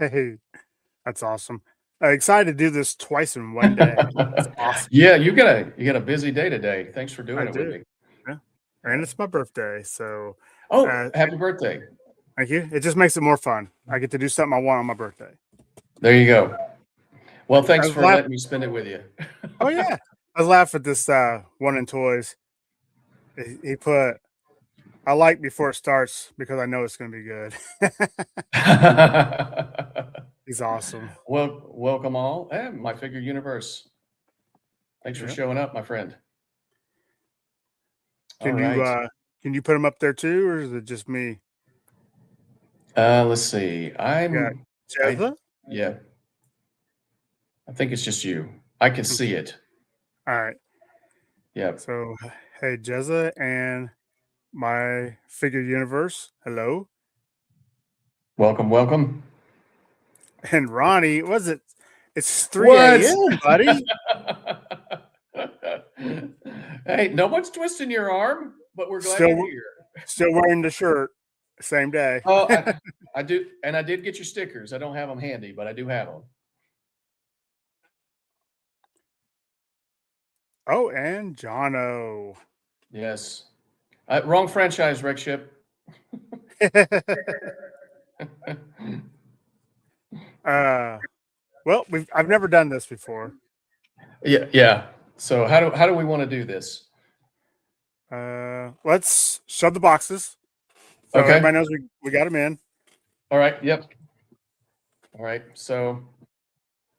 Hey, that's awesome. Excited to do this twice in one day. That's awesome. Yeah, you got a busy day today. Thanks for I doing it with do. me. Yeah. And Yeah. it's my birthday, so Oh, happy birthday. thank you. It just makes it more fun. I get to do something I want on my birthday. There you go. Well, I thanks was for laugh letting me spend it with you. Oh yeah. I was laughing at this one in toys. He put I like before it starts because I know it's gonna be good. He's awesome. Well, welcome all. My figure universe. Thanks for Yeah. showing up, my friend. All Can you right. uh can you put him up there too, or is it just me? Let's see. You got I, Jezza? yeah, I think it's just you. I can see Okay. it. All right. Yeah. So hey Jezza and my figure universe. Hello. Welcome, welcome. And Ronnie, was it? It's What? 3 a.m., buddy. Hey, no one's twisting your arm, but we're glad you're Still, here. still wearing the shirt. Same day. Oh, I do, and I did get your stickers. I don't have them handy, but I do have them. Oh, and Jono. Yes. Wrong franchise, Rick Ship. uh, well, I've never done this before. Yeah, yeah. So how do we want to do this? Let's shove the boxes so Okay. everybody knows we got them in. All right. Yep. All right. So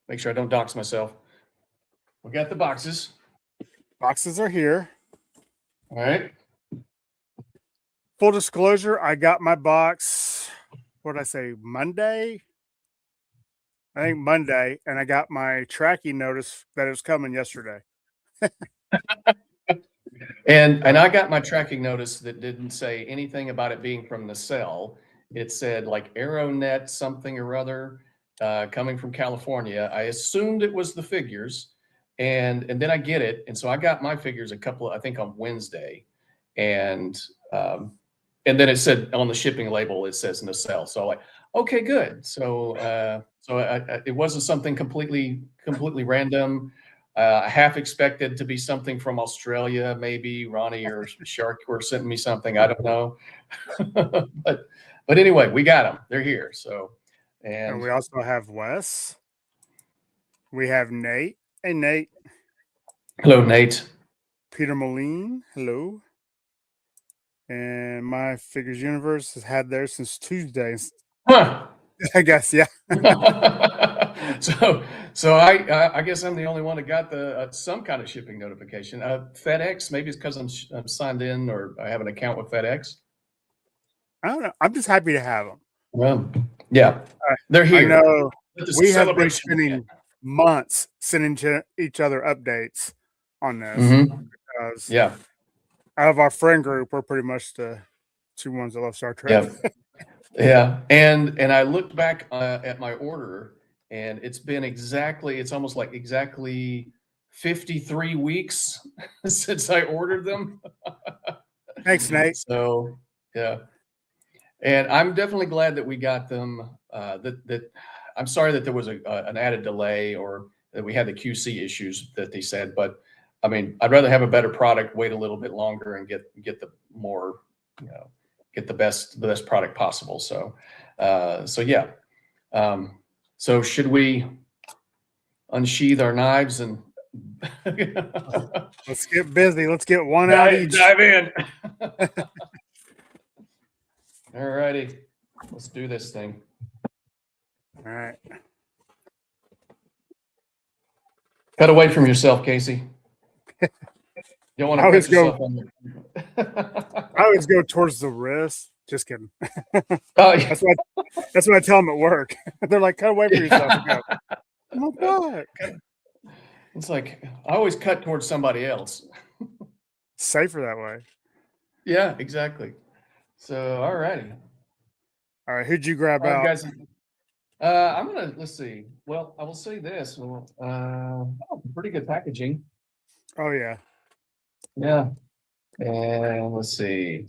make sure I don't dox myself. We got the boxes. Boxes are here. All right. Full disclosure, I got my box. What did I say? Monday. I think Monday, and I got my tracking notice that it was coming yesterday. And I got my tracking notice that didn't say anything about it being from Nacelle. It said like AeroNet something or other, coming from California. I assumed it was the figures, and then I get it, and so I got my figures I think on Wednesday, and um, and then it said on the shipping label it says Nacelle. So like, okay, good. So it wasn't something completely random. I half expected to be something from Australia, maybe Ronnie or Shark were sending me something. I don't know, but anyway, we got them. They're here. So, And and we also have Wes. We have Nate. Hey, Nate. hello, Nate. Peter Moline. Hello. And my figures universe has had theirs since Tuesday. Huh. I guess, yeah. So I guess I'm the only one that got the some kind of shipping notification. FedEx, maybe it's because I'm signed in or I have an account with FedEx. I don't know. I'm just happy to have them. Well, yeah, I, they're I here. know Let the we have been celebration begin. spending months sending each other updates on this Hmm. because Yeah, out of our friend group, we're pretty much the two ones that love Star Trek. yeah, yeah. And I looked back at my order, and it's almost like exactly 53 weeks since I ordered them. Thanks, Nate. So yeah. And I'm definitely glad that we got them. I'm sorry that there was an added delay or that we had the QC issues that they said, but I mean, I'd rather have a better product, wait a little bit longer, and get the more, you know, get the best product possible. So yeah. So should we unsheath our knives and Let's get busy. Let's get one out each. dive in? All righty, let's do this thing. All right. Cut away from yourself, Casey. You don't want to always cut yourself on I always go towards the wrist. Just kidding. Oh, yeah. That's what I tell them at work. They're like, cut away from yourself. I go, oh my God. It's like I always cut towards somebody else. Safer that way. Yeah, exactly. So, all righty. All right. Who'd you grab All right, out? guys. Let's see. Well, I will say this. Pretty good packaging. Oh, yeah. Yeah. And let's see.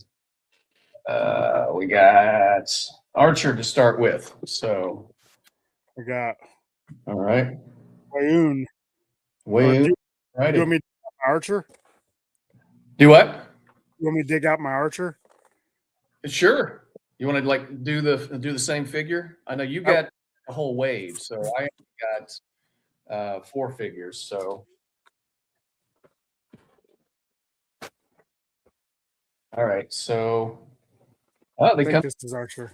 We got Archer to start with. So I got All right. Wayoon. Way Do you righty. want me to dig out my archer? Do what? You want me to dig out my archer? Sure. You want to like do the same figure? I know you got a whole wave, so I got 4 figures. So all right. So I they think come. this is archer.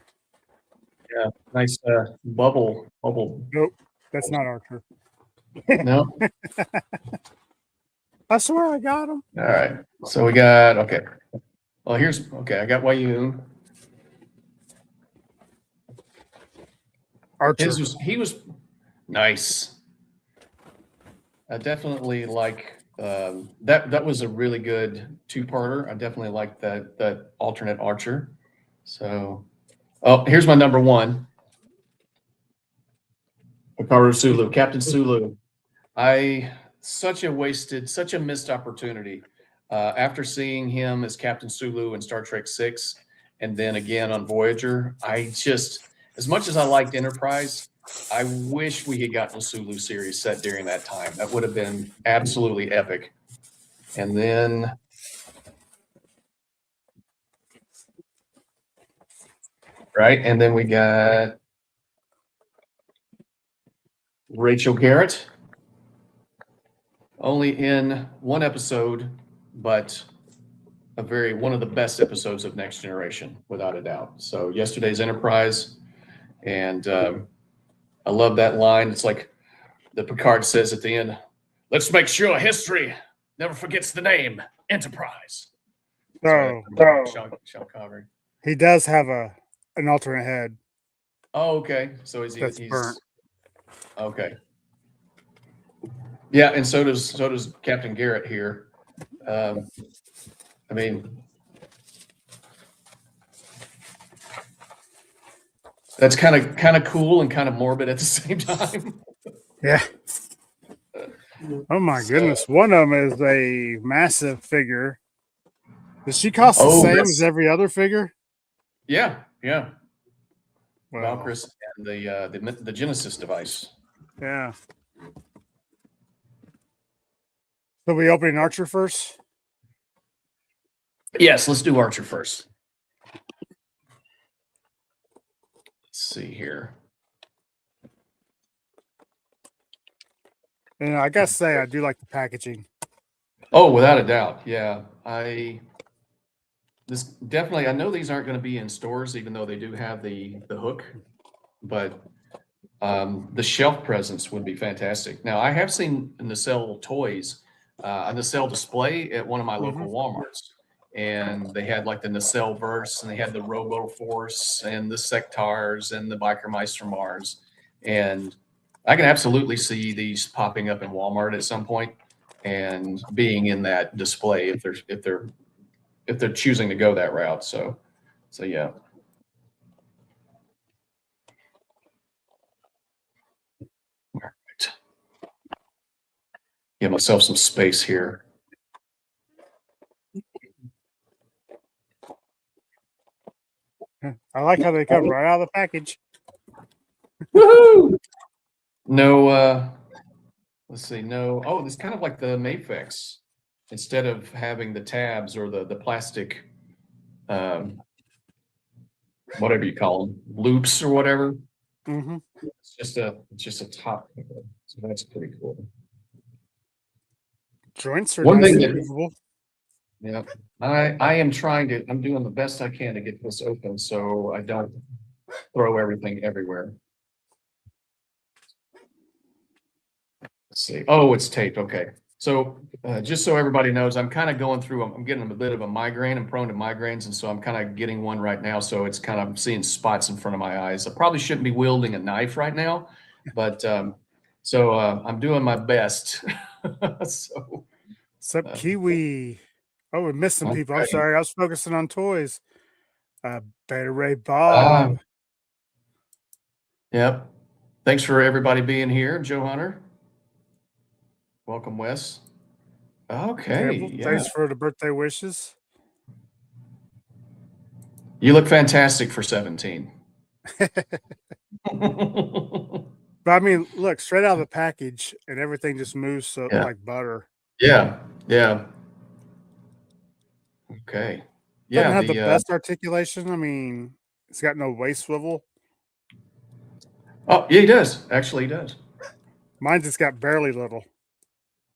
Yeah, nice bubble. Nope, that's not archer. No. I swear I got him. All right. So we got okay. Well, here's okay. I got Wayoon. Archer. He was nice. I definitely like that was a really good 2-parter. I definitely like that alternate archer. So oh, here's my number 1. Hikaru Sulu, Captain Sulu. Such a missed opportunity. After seeing him as Captain Sulu in Star Trek 6 and then again on Voyager, as much as I liked Enterprise, I wish we had gotten a Sulu series set during that time. That would have been absolutely epic. And then and then we got Rachel Garrett, only in 1 episode, but one of the best episodes of Next Generation, without a doubt. So yesterday's Enterprise, and I love that line. It's like the Picard says at the end, "Let's make sure history never forgets the name Enterprise." So Sean Connery. he does have an alternate head. Oh, okay. So That's burnt. Okay. Yeah, and so does Captain Garrett here. I mean, that's kind of cool and kind of morbid at the same time. Yeah. Oh my goodness. One of them is a massive figure. Does she cost the same as every other figure? Yeah. Well, Valkyrie and the Genesis device. Yeah. So we opening Archer first? Yes, let's do Archer first. Let's see here. And I gotta say, I do like the packaging. Oh, without a doubt. Yeah. I know these aren't going to be in stores, even though they do have the hook, but the shelf presence would be fantastic. Now, I have seen Nacelle Toys, a Nacelle display at one of my local Walmarts, and they had like the Nacelle Verse, and they had the Robo Force, and the Sectars, and the Biker Meister Mars, and I can absolutely see these popping up in Walmart at some point and being in that display if they're choosing to go that route. So yeah. All right. Give myself some space here. I like how they come right out of the package. Woohoo! No, let's see. No. Oh, it's kind of like the Mafex. Instead of having the tabs or the plastic, whatever you call them, loops or whatever. It's just a top. So that's pretty cool. Joints are nice and movable. Yeah, I'm doing the best I can to get this open so I don't throw everything everywhere. Let's see. Oh, it's taped. Okay. So just so everybody knows, I'm kind of going through, I'm getting a bit of a migraine. I'm prone to migraines. And so I'm kind of getting one right now. So it's kind of seeing spots in front of my eyes. I probably shouldn't be wielding a knife right now, but so I'm doing my best. Except Kiwi. Oh, we're missing people. I'm sorry. I was focusing on toys. Beta Ray Bob. Yep. Thanks for everybody being here. Joe Hunter. Welcome, Wes. Okay. Yeah. Thanks for the birthday wishes. You look fantastic for 17. But I mean, look, straight out of the package and everything just moves so Yeah. like butter. Yeah. Yeah. Okay. Doesn't Yeah. have the best articulation. I mean, it's got no waist swivel. Oh, yeah, he does. Actually, he does. Mine's just got barely little.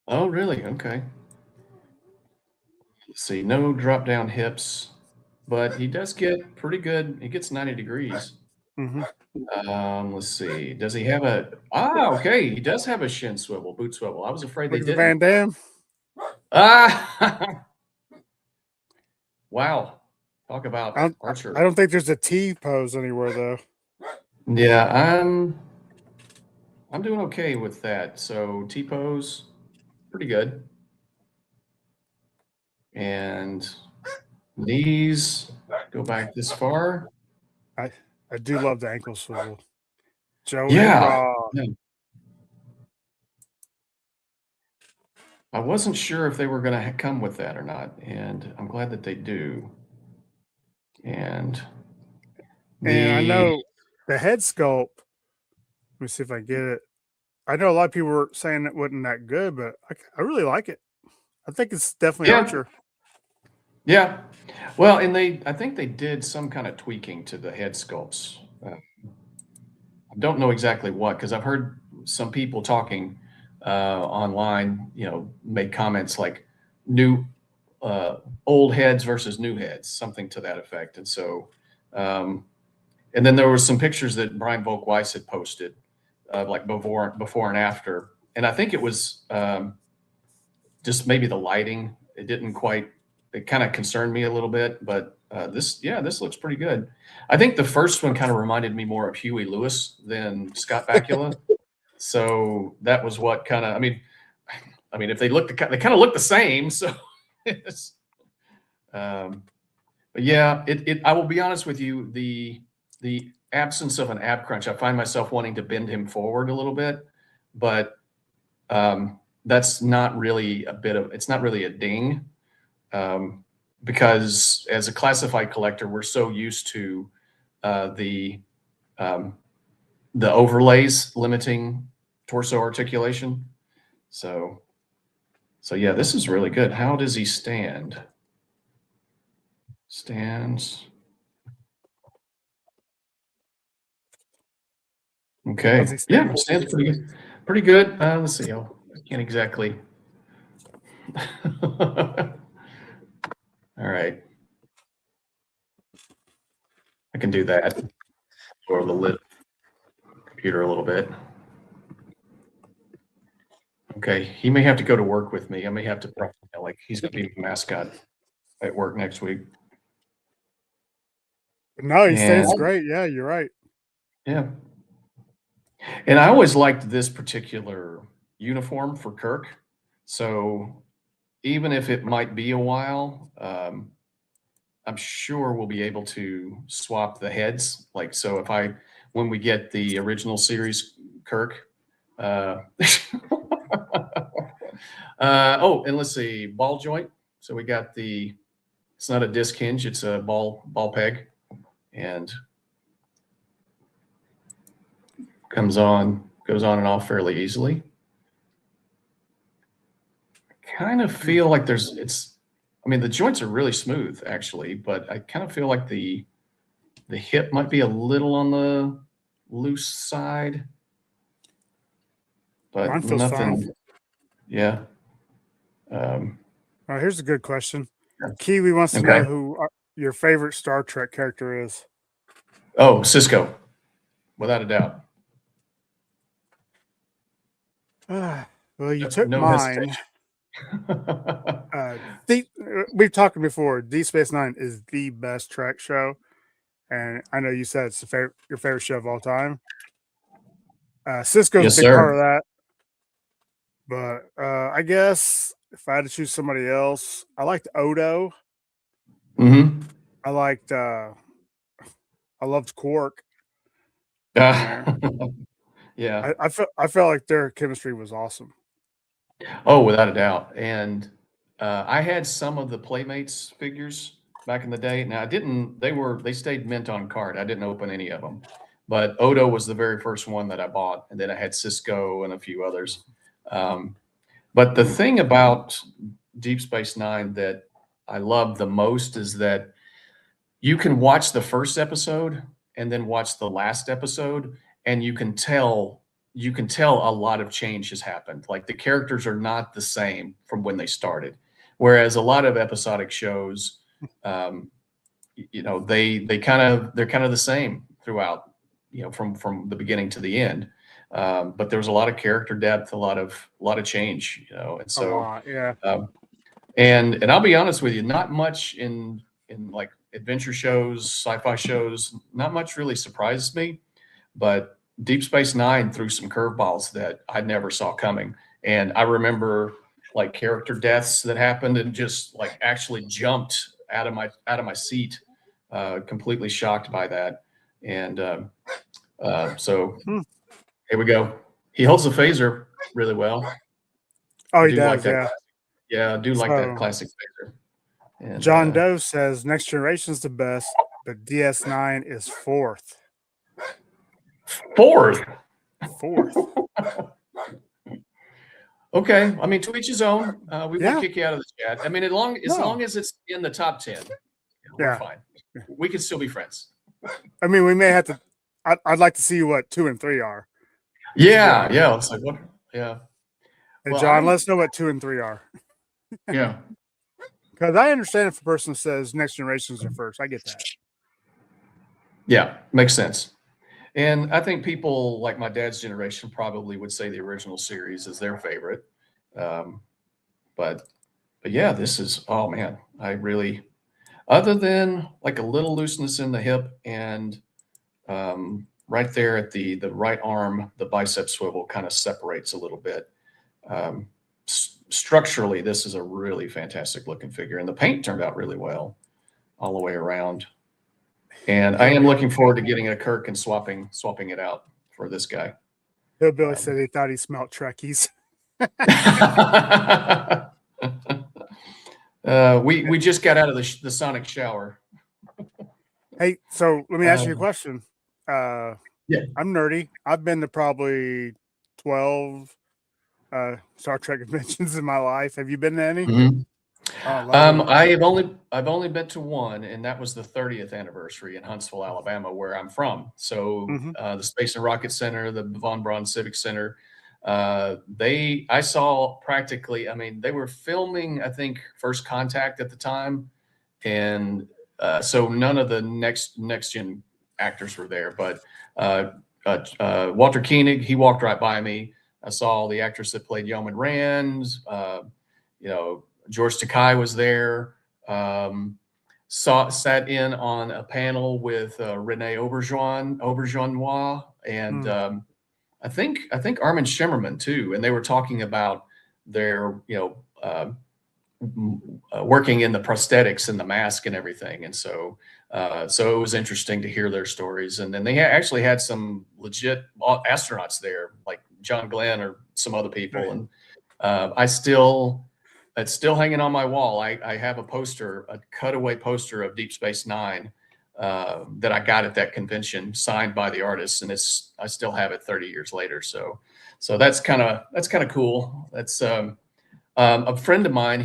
Oh, really? Okay. Let's see. No drop down hips, but he does get pretty good. He gets 90 degrees. Hmm. Let's see. Does he have okay. He does have a shin swivel, boot swivel. I was afraid they Look at the didn't. Van Dam. Ah, wow. Talk I about don't, Archer. I don't think there's a T pose anywhere though. Yeah, I'm doing okay with that. So T-pose, pretty good. And knees go back this far. I I do love the ankle swivel. Joe and Yeah. Raw. Yeah. I wasn't sure if they were going to come with that or not, and I'm glad that they do. And And I the know the head sculpt. Let me see if I get it. I know a lot of people were saying it wasn't that good, but I really like it. I think it's definitely yeah, Archer. yeah. Well, and I think they did some kind of tweaking to the head sculpts. I don't know exactly what, because I've heard some people talking online, make comments like new, old heads versus new heads, something to that effect. And so, and then there were some pictures that Brian Volk-Weiss had posted, like before and after. And I think it was just maybe the lighting. It kind of concerned me a little bit, but this looks pretty good. I think the first one kind of reminded me more of Huey Lewis than Scott Bakula. So that was what kind of, I mean, if they they kind of look the same. So, it's, but yeah, I will be honest with you, the absence of an ab crunch, I find myself wanting to bend him forward a little bit, but that's not really it's not really a ding. Um, because as a classified collector, we're so used to uh, the um, the overlays limiting torso articulation. So yeah, this is really good. How does he stand? Stands. How's Okay. he Yeah, stand? stands pretty good. Pretty good. Let's see. I can't exactly. All right. I can do that. Or the lid computer a little bit. Okay. He may have to go to work with me. I may have to, like, he's going to be a mascot at work next week. No, he And stands great. Yeah, you're right. yeah. And I always liked this particular uniform for Kirk. So even if it might be a while, I'm sure we'll be able to swap the heads. Like, so when we get the original series Kirk, oh, and let's see, ball joint. So we got it's not a disc hinge, it's a ball peg, and goes on and off fairly easily. Kind of feel like the joints are really smooth actually, but I kind of feel like the hip might be a little on the loose side, Mine but feels fine. nothing. Yeah. Um, All right, here's a good question. Kiwi wants to okay. know who your favorite Star Trek character is. Oh, Cisco, without a doubt. Well, you took No mine. hesitation. We've talked before. Deep Space Nine is the best Trek show, and I know you said it's your favorite show of all time. Cisco's a Yes, big part sir. of that, but I guess if I had to choose somebody else, I liked Odo. Mm-hmm. I liked. I loved Quark in Uh, there. yeah. I felt like their chemistry was awesome. Oh, without a doubt. And I had some of the Playmates figures back in the day. Now I didn't. They stayed mint on card. I didn't open any of them, but Odo was the very first one that I bought, and then I had Cisco and a few others. But the thing about Deep Space Nine that I love the most is that you can watch the first episode and then watch the last episode, and you can tell a lot of change has happened. Like the characters are not the same from when they started, whereas a lot of episodic shows, um, they're kind of the same throughout, from the beginning to the end. But there was a lot of character depth, a lot of change, and A so lot, yeah. um, and I'll be honest with you, not much in like adventure shows, sci-fi shows, not much really surprises me, but Deep Space Nine threw some curveballs that I never saw coming. And I remember like character deaths that happened and just like actually jumped out of my seat, completely shocked by that. And so Hmm. here we go. He holds the phaser really well. Oh, he Do like does, that. yeah. Yeah, I do like that So classic phaser. And John Doe says Next Generation's the best, but DS9 is fourth. fourth. Fourth. Okay, I mean, to each his own. We won't Yeah. kick you out of the chat. I mean, as long No. as it's in the top 10, we're Yeah. fine. We can still be friends. I mean, we may have to. I'd like to see what 2 and 3 are. Yeah, yeah. It's like what? Yeah, Hey, Well, John, let us know what 2 and 3 are. yeah, Because I understand if a person says Next Generations are first. I get that. yeah. Makes sense. And I think people like my dad's generation probably would say the original series is their favorite. Um, but yeah, this is, oh man, I really, other than like a little looseness in the hip and right there at the right arm, the bicep swivel kind of separates a little bit. Structurally, this is a really fantastic looking figure, and the paint turned out really well all the way around. And I am looking forward to getting a Kirk and swapping it out for this guy. Hillbilly said he thought he smelled Trekkies. We just got out of the sonic shower. Hey, so let me ask you a question. Yeah. I'm nerdy. I've been to probably 12 Star Trek conventions in my life. Have you been to any? Mhm. Oh, lovely. I've only been to one, and that was the 30th anniversary in Huntsville, Alabama, where I'm from. So Mhm. the Space and Rocket Center, the Von Braun Civic Center, I saw practically. I mean, they were filming, I think, First Contact at the time, and so none of the next gen actors were there. But Walter Koenig, he walked right by me. I saw the actress that played Yeoman Rand. George Takei was there. Sat in on a panel with Rene Auberjonois, and I think Armin Shimmerman too. And they were talking about their working in the prosthetics and the mask and everything. And so it was interesting to hear their stories. And then they actually had some legit astronauts there, like John Glenn or some other people. And it's still hanging on my wall. I have a poster, a cutaway poster of Deep Space Nine that I got at that convention, signed by the artist, and I still have it 30 years later. So that's kind of cool. That's a friend of mine.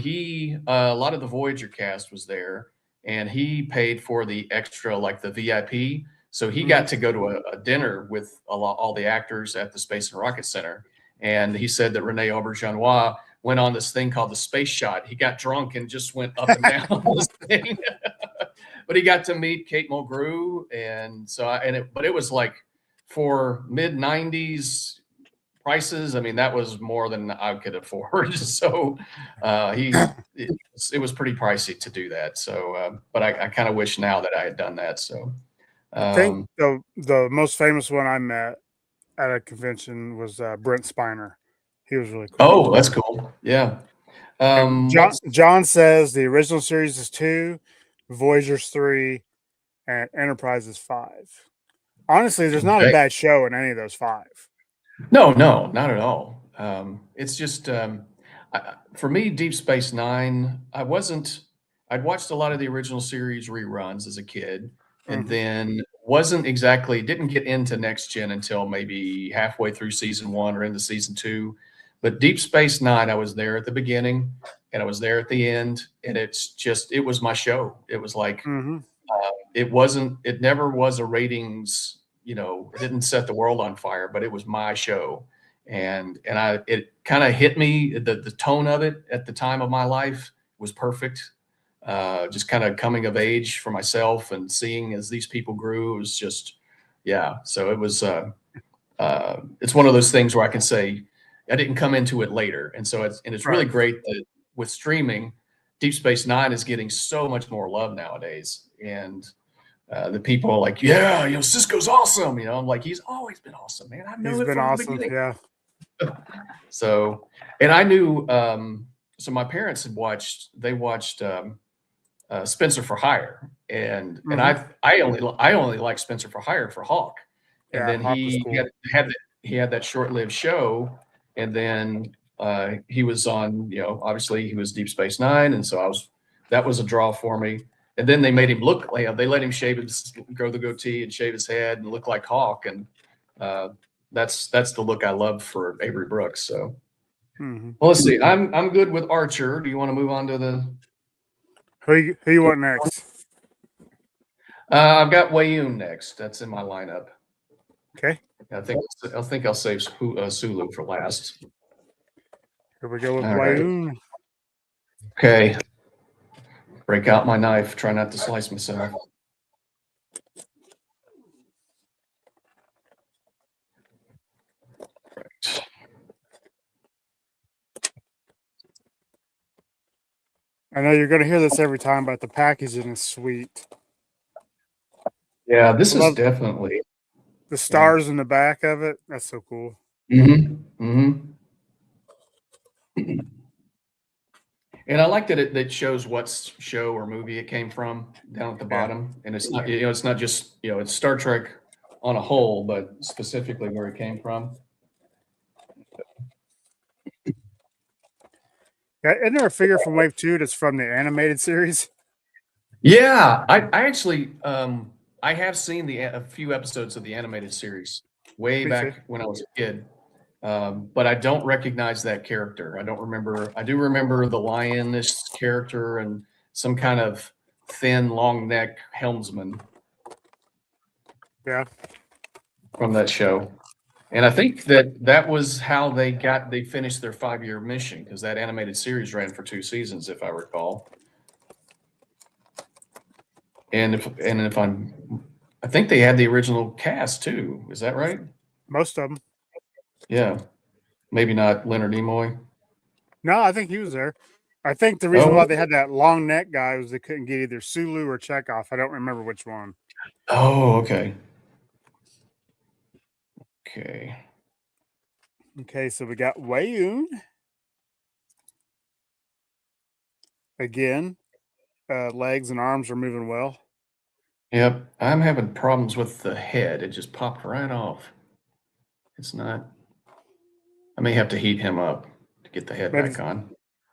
A lot of the Voyager cast was there, and he paid for the extra, like the VIP. So he got to go to a dinner with all the actors at the Space and Rocket Center. And he said that Rene Auberjonois went on this thing called the space shot. He got drunk and just went up and down this thing. But he got to meet Kate Mulgrew, and so but it was like for mid '90s prices. I mean, that was more than I could afford. So it was pretty pricey to do that. So, but I kind of wish now that I had done that. So I think the most famous one I met at a convention was Brent Spiner. He was really cool. Oh, that's cool. Yeah. John says the original series is 2, Voyager's 3, and Enterprise is 5. Honestly, there's not a bad show in any of those 5. No, not at all. It's just for me, Deep Space Nine. I'd watched a lot of the original series reruns as a kid, and then didn't get into Next Gen until maybe halfway through season 1 or into season 2. But Deep Space Nine, I was there at the beginning and I was there at the end, and it was my show. It was like, Mm-hmm. it never was a ratings, it didn't set the world on fire, but it was my show. And it kind of hit me, the tone of it at the time of my life was perfect. Just kind of coming of age for myself and seeing as these people grew, it was just, yeah. So it was, it's one of those things where I can say I didn't come into it later. And so it's really Right. great that with streaming, Deep Space Nine is getting so much more love nowadays. And the people are like, yeah, Cisco's awesome. I'm like, he's always been awesome, man. I know He's it been from the awesome. beginning. Yeah. So, and I knew, so my parents they watched Spencer for Hire, and Mm-hmm. I only like Spencer for Hire for Hawk, and Yeah. then Hawk was cool. he had that short-lived show, and then he was on, obviously he was Deep Space Nine, and so that was a draw for me. And then they made him look like, they let him grow the goatee and shave his head and look like Hawk, and uh, that's the look I love for Avery Brooks. So, Mm-hmm. well, let's see. I'm good with Archer. Do you want to move on to the? Who you want next? I've got Wayun next. That's in my lineup. Okay. I think I'll save Sulu for last. Here we go with All right. Wayoon. Okay. Break out my knife. Try not to slice myself. Right. I know you're going to hear this every time, but the packaging is sweet. Yeah, this I is love definitely. the stars in the back of it. That's so cool. Mm-hmm. Mm-hmm. And I like that it shows what show or movie it came from down at the Yeah. bottom, and it's not it's not just it's Star Trek on a whole, but specifically where it came from. Yeah. Isn't there a figure from Wave 2 that's from the animated series? Yeah, I actually I have seen a few episodes of the animated series way Me too. back when I was a kid, but I don't recognize that character. I don't remember. I do remember the lioness character and some kind of thin, long neck helmsman Yeah. from that show. And I think that was how they finished their 5-year mission, because that animated series ran for 2 seasons, if I recall. And I think they had the original cast too. Is that right? Most of them. Yeah, maybe not Leonard Nimoy. No, I think he was there. I think the reason Oh, why they had that long neck guy was they couldn't get either Sulu or Chekhov. I don't remember which one. okay, okay. Okay, so we got Wayoon again. Legs and arms are moving well. Yep, I'm having problems with the head. It just popped right off. It's not. I may have to heat him up to get the head Maybe back on.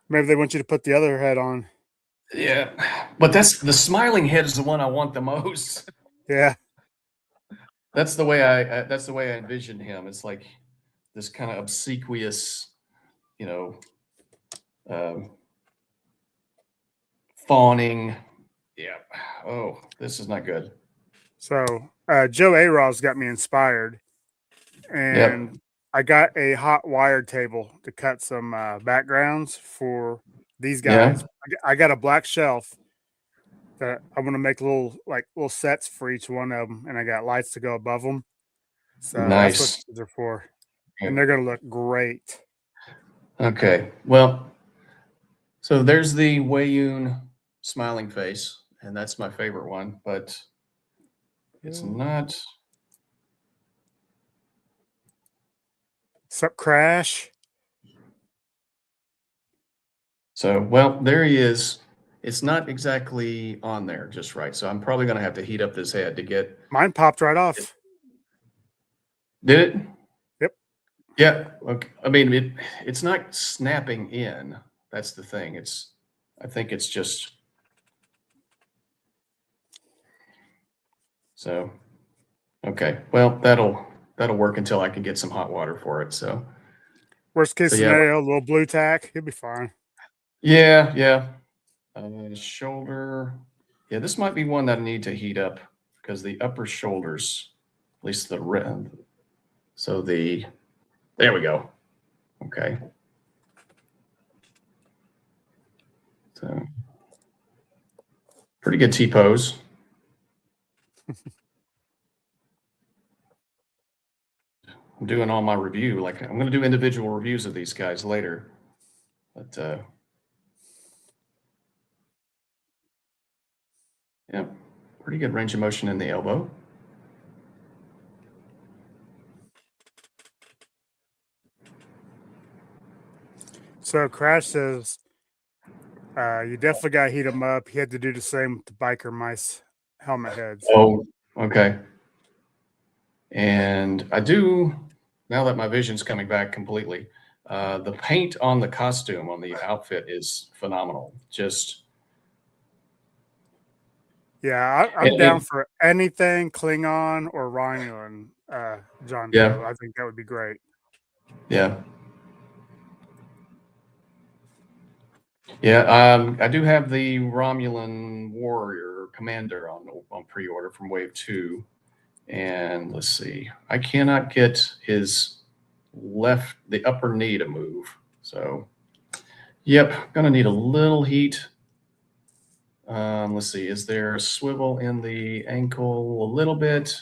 maybe they want you to put the other head on. Yeah, but that's the smiling head is the one I want the most. Yeah. That's the way I envision him. It's like this kind of obsequious, you know, um, fawning. Yeah. Oh, this is not good. So Joe Aros got me inspired, Yep. and I got a hot wire table to cut some backgrounds for these Yeah. guys. I got a black shelf that I'm gonna make little sets for each one of them, and I got lights to go above them. So that's what Nice. they're for, and Okay. they're gonna look great. Okay. Well, so there's the Wayun smiling face, and that's my favorite one, but it's Yeah. not. Sup, Crash? So, well, there he is. It's not exactly on there just right. So I'm probably going to have to heat up this head to get Mine popped right it. off. Did it? Yep. Yeah. Okay. I mean, it's not snapping in. That's the thing. I think it's just so. Okay. Well, that'll work until I can get some hot water for it. So Worst case yeah, scenario, a little blue tack, he'll be fine. yeah. Shoulder. Yeah, this might be one that I need to heat up because the upper shoulders, at least the rim. So there we go. Okay. So pretty good T-pose. I'm doing all my review. Like I'm going to do individual reviews of these guys later, but yeah, pretty good range of motion in the elbow. So Crash says you definitely got to heat them up. He had to do the same with the biker mice helmet heads. Oh, okay. And I do, now that my vision's coming back completely, the paint on the costume, on the outfit is phenomenal. Just, Yeah, I'm down for anything Klingon or Romulan, John yeah, Doe. I think that would be great. yeah. Yeah, I do have the Romulan warrior commander on pre-order from Wave 2. And let's see, I cannot get his the upper knee to move. So, yep, gonna need a little heat. Let's see, is there a swivel in the ankle? A little bit,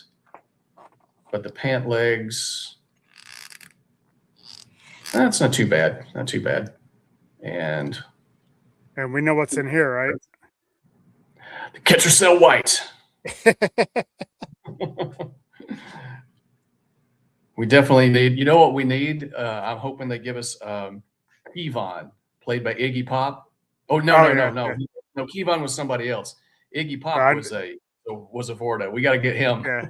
but the pant legs, that's not too bad. Not too bad. And And we know what's in here, right? the catcher cell white. We definitely need, you know what we need? I'm hoping they give us Kevon, played by Iggy Pop. Oh, no, Oh no, no, yeah, no. yeah. No, Kevon was somebody else. Iggy Pop I, was a Vorta. We got to get him. yeah,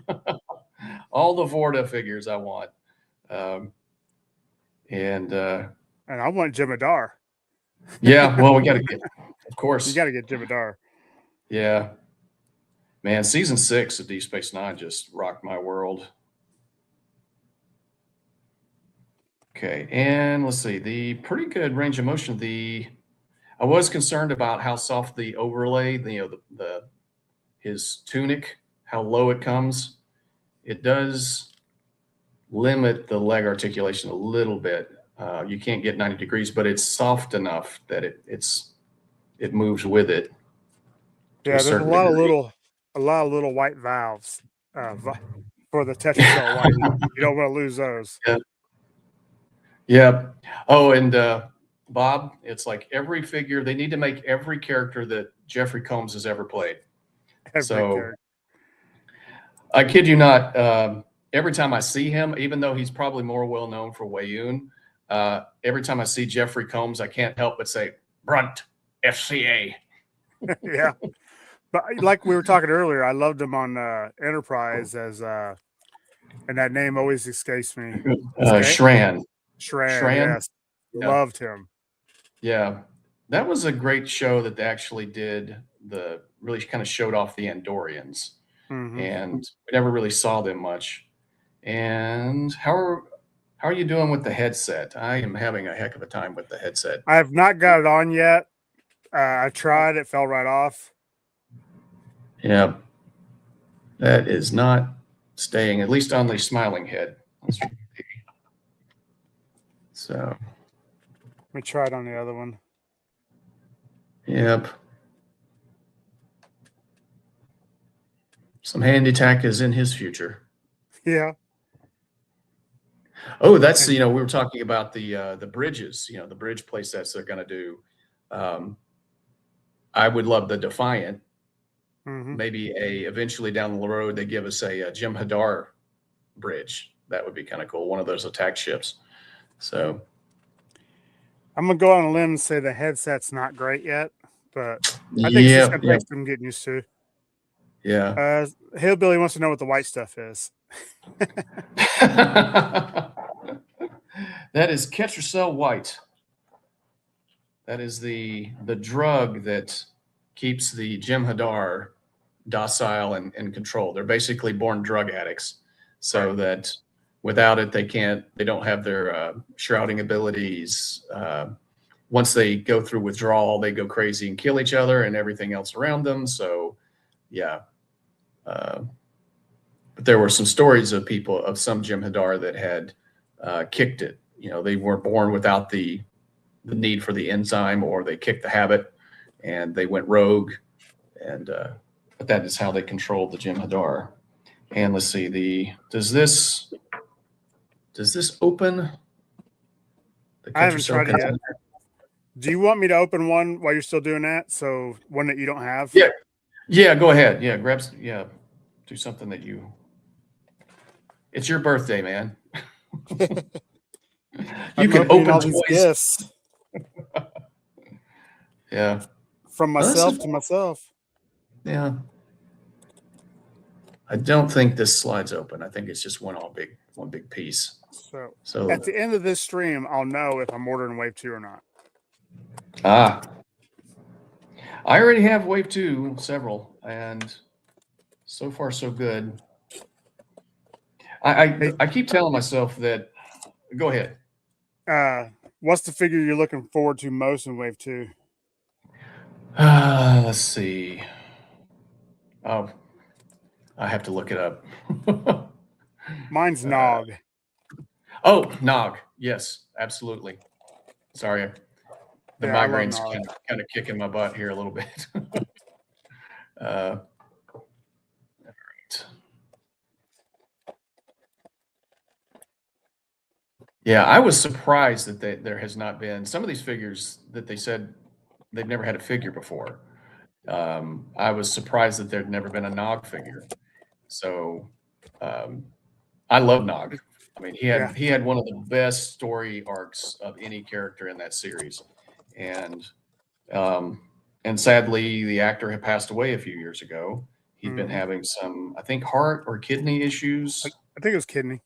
All the Vorta figures I want. Um, and and I want Jemadar. yeah, well, we got to get, of You course. got to get Jemadar. Yeah. Man, season 6 of Deep Space Nine just rocked my world. Okay, and let's see, the pretty good range of motion. I was concerned about how soft the overlay, the his tunic, how low it comes. It does limit the leg articulation a little bit. You can't get 90 degrees, but it's soft enough that it moves with it to a Yeah, there's certain degree. a lot of little white valves for the Tetracell white. You don't want to lose those. Yeah. Yeah. Oh, and Bob, it's like every figure, they need to make every character that Jeffrey Combs has ever played. Every So character. I kid you not, every time I see him, even though he's probably more well known for Wayun, every time I see Jeffrey Combs, I can't help but say, Brunt, FCA. Yeah, but like we were talking earlier, I loved him on Enterprise as and that name always escapes me. Shran. Shran, Shran? yes, Yeah. loved him. Yeah. That was a great show that they actually did. Really kind of showed off the Andorians. Hmm. And we never really saw them much. And how are you doing with the headset? I am having a heck of a time with the headset. I have not got it on yet. I tried; it fell right off. Yeah, that is not staying, at least on the smiling head. So, Let me try it on the other one. yep. Some handy tack is in his future. Yeah, Oh, that's, we were talking about the bridges, the bridge play sets they're going to do. I would love the Defiant. hmm Maybe eventually down the road they give us a Jim Hadar bridge. That would be kind of cool. One of those attack ships. So I'm gonna go on a limb and say the headset's not great yet, but I think it's just yeah, gonna take some getting used to. yeah. Hillbilly wants to know what the white stuff is. That is Ketracel White. That is the drug that keeps the Jim Hadar docile and controlled. They're basically born drug addicts. so that without it, they don't have their shrouding abilities. Once they go through withdrawal, they go crazy and kill each other and everything else around them. So, yeah. But there were some stories of some Jem'Hadar that had kicked it. They weren't born without the need for the enzyme, or they kicked the habit and they went rogue. And but that is how they controlled the Jem'Hadar. And let's see, does this open? I haven't tried it yet. Do you want me to open one while you're still doing that? So one that you don't have? Yeah, go ahead. Yeah, do something that it's your birthday, man. You can open all toys. These gifts. Yeah. From myself to myself. Yeah. I don't think this slides open. I think it's just one big piece. So at the end of this stream, I'll know if I'm ordering Wave 2 or not. I already have Wave 2, several, and so far so good. I keep telling myself that. Go ahead. What's the figure you're looking forward to most in Wave 2? Let's see. Oh, I have to look it up. Mine's Nog. Nog. Yes, absolutely. Sorry. The migraine's kind of kicking my butt here a little bit. All right. Yeah, I was surprised that there has not been some of these figures that they said they've never had a figure before. I was surprised that there'd never been a Nog figure. So I love Nog. I mean, he had one of the best story arcs of any character in that series, and sadly, the actor had passed away a few years ago. He'd been having some, I think, heart or kidney issues. I think it was kidney.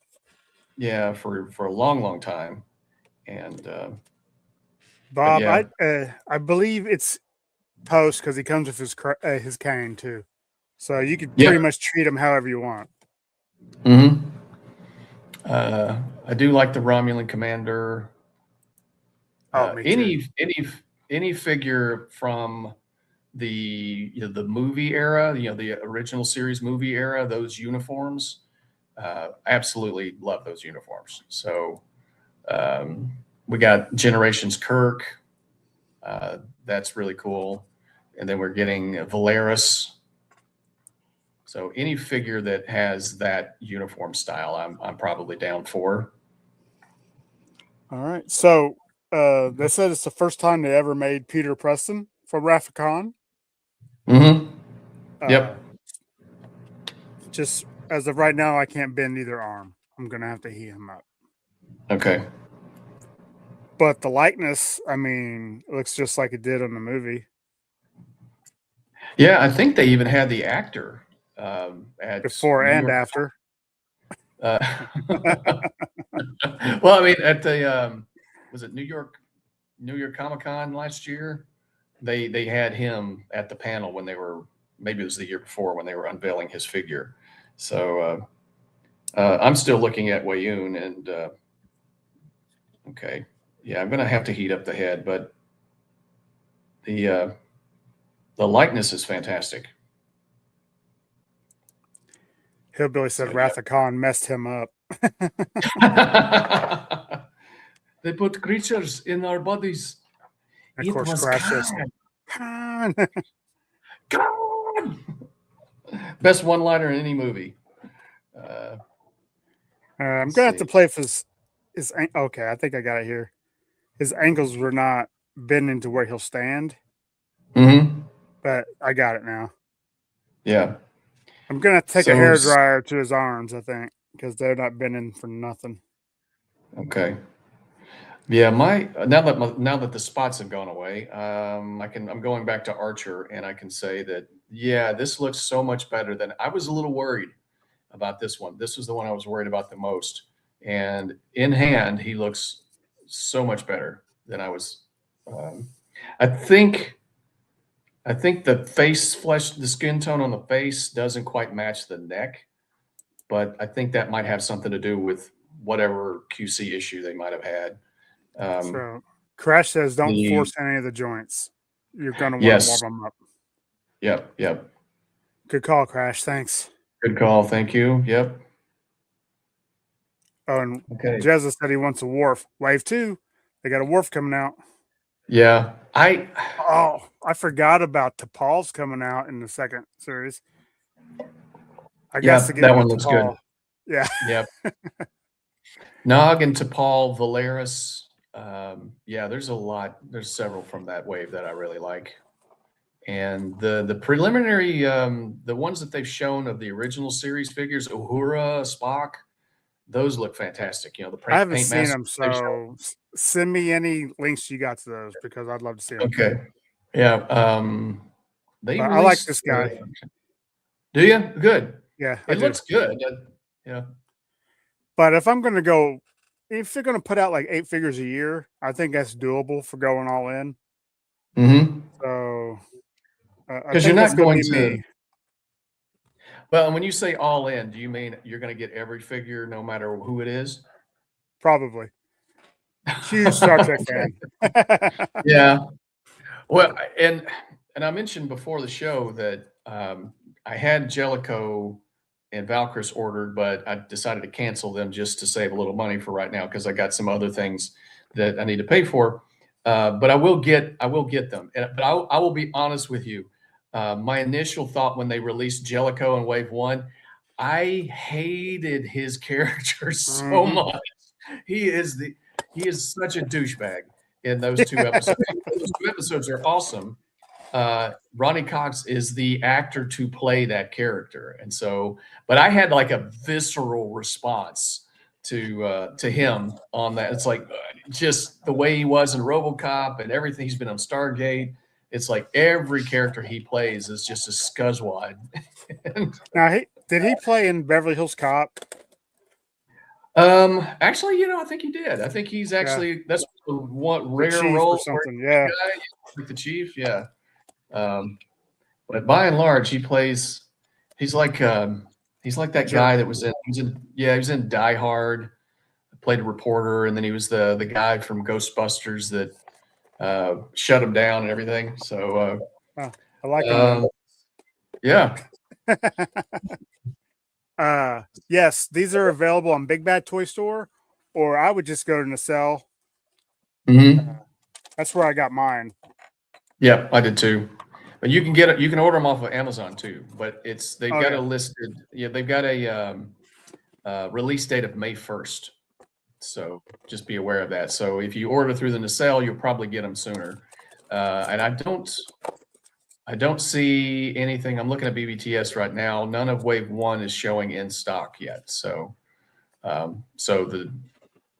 Yeah, for a long time, and Bob, I believe it's post because he comes with his cane too, so you could pretty much treat him however you want. Mm-hmm. I do like the Romulan commander. Any figure from the movie era, the original series movie era, those uniforms, I absolutely love those uniforms. So we got Generations Kirk. That's really cool. And then we're getting Valeris. So any figure that has that uniform style, I'm probably down for. All right. So they said it's the first time they ever made Peter Preston for Raffican. Mm-hmm. Yep. Just as of right now, I can't bend either arm. I'm gonna have to heat him up. Okay. But the likeness, I mean, it looks just like it did in the movie. Yeah, I think they even had the actor at before and after. Well, I mean, at the was it New York Comic-Con last year? They had him at the panel when maybe it was the year before when they were unveiling his figure. So I'm still looking at Wayun, and okay, yeah, I'm gonna have to heat up the head, but the likeness is fantastic. Hillbilly said Raffican messed him up. They put creatures in our bodies. Of course, Crash says, Khan. Khan. Best one-liner in any movie. I'm gonna have to play for his. Okay, I think I got it here. His ankles were not bending to where he'll stand. Mm-hmm. But I got it now. Yeah. I'm gonna take a hairdryer to his arms, I think, because they're not bending for nothing. Okay. Yeah, now that the spots have gone away, I'm going back to Archer, and I can say that this looks so much better than I was a little worried about this one. This was the one I was worried about the most, and in hand he looks so much better than I was. I think the face flesh, the skin tone on the face doesn't quite match the neck, but I think that might have something to do with whatever QC issue they might have had. So Crash says, don't The force any of the joints. You're going to want to warm Yes, them up. yep. Good call, Crash. Thanks. Good call. Thank you. Yep. Oh, and Okay. Jezza said he wants a wharf. Wave 2. They got a wharf coming out. Yeah. Oh, I forgot about T'Pol's coming out in the second series. I guess Yeah, to get that into one looks good. T'Pol. Yeah. Yep. Nog and T'Pol, Valeris. Yeah, there's a lot. There's several from that wave that I really like. And the preliminary, the ones that they've shown of the original series figures, Uhura, Spock, those look fantastic. You know, the I haven't paint seen masters them, they've shown. so send me any links you got to those because I'd love to see them. Okay. Yeah. They But I like released. this guy. Do you? Good. Yeah, I It do. looks good. Yeah. But if I'm going to go, if they're going to put out like 8 figures a year, I think that's doable for going all in. Mm-hmm. So I Because you're think that's not going to going be to. me. Well, and when you say all in, do you mean you're going to get every figure no matter who it is? Probably. Huge Star Trek Okay. fan. Yeah. Well, and I mentioned before the show that I had Jellicoe and Valkyris ordered, but I decided to cancel them just to save a little money for right now because I got some other things that I need to pay for. But I will get them. But I will be honest with you. My initial thought when they released Jellicoe in Wave One, I hated his character so Mhm. much. He is such a douchebag in those two episodes. Those two episodes are awesome. Ronnie Cox is the actor to play that character, and so, but I had like a visceral response to him on that. It's like just the way he was in RoboCop and everything. He's been on Stargate. It's like every character he plays is just a scuzzwad. Now, did he play in Beverly Hills Cop? Actually, I think he did. I think he's Yeah, actually that's one the rare chief or role where something. he's the Yeah. guy, like the chief. Yeah. Um, but by and large, he's like that Jerk. guy that he was in Die Hard, played a reporter, and then he was the guy from Ghostbusters that shut him down and everything. So Oh, I like him though. yeah. Yes, these are available on Big Bad Toy Store, or I would just go to Nacelle. Hmm. That's where I got mine. Yeah, I did too. But you can order them off of Amazon too. But they've Oh got yeah. a listed, they've got a release date of May 1st. So just be aware of that. So if you order through the Nacelle, you'll probably get them sooner. And I don't see anything. I'm looking at BBTS right now. None of Wave One is showing in stock yet. So so the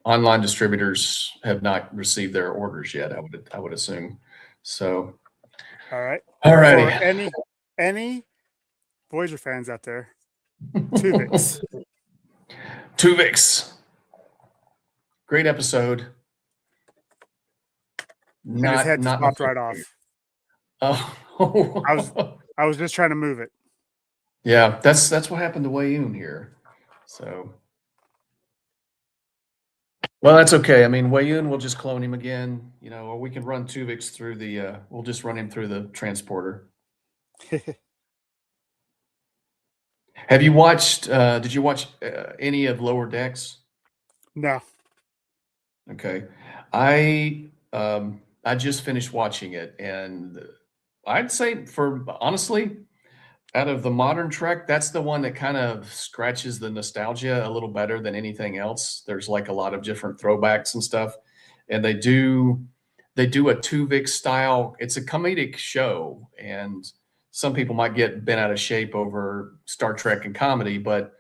online distributors have not received their orders yet. I would assume. So All right. all For righty. any Voyager fans out there, Tuvix. Tuvix. Great episode. And his head just Not my popped right favorite. off. Oh, I was just trying to move it. yeah, that's what happened to Wayoon here. So, well, that's okay. I mean, Wayoon, we'll just clone him again, or we can run Tuvix through we'll just run him through the transporter. Have you watched, did you watch any of Lower Decks? No. Okay. I just finished watching it, and I'd say honestly, out of the modern Trek, that's the one that kind of scratches the nostalgia a little better than anything else. There's like a lot of different throwbacks and stuff, and they do a Tuvix style. It's a comedic show, and some people might get bent out of shape over Star Trek and comedy, but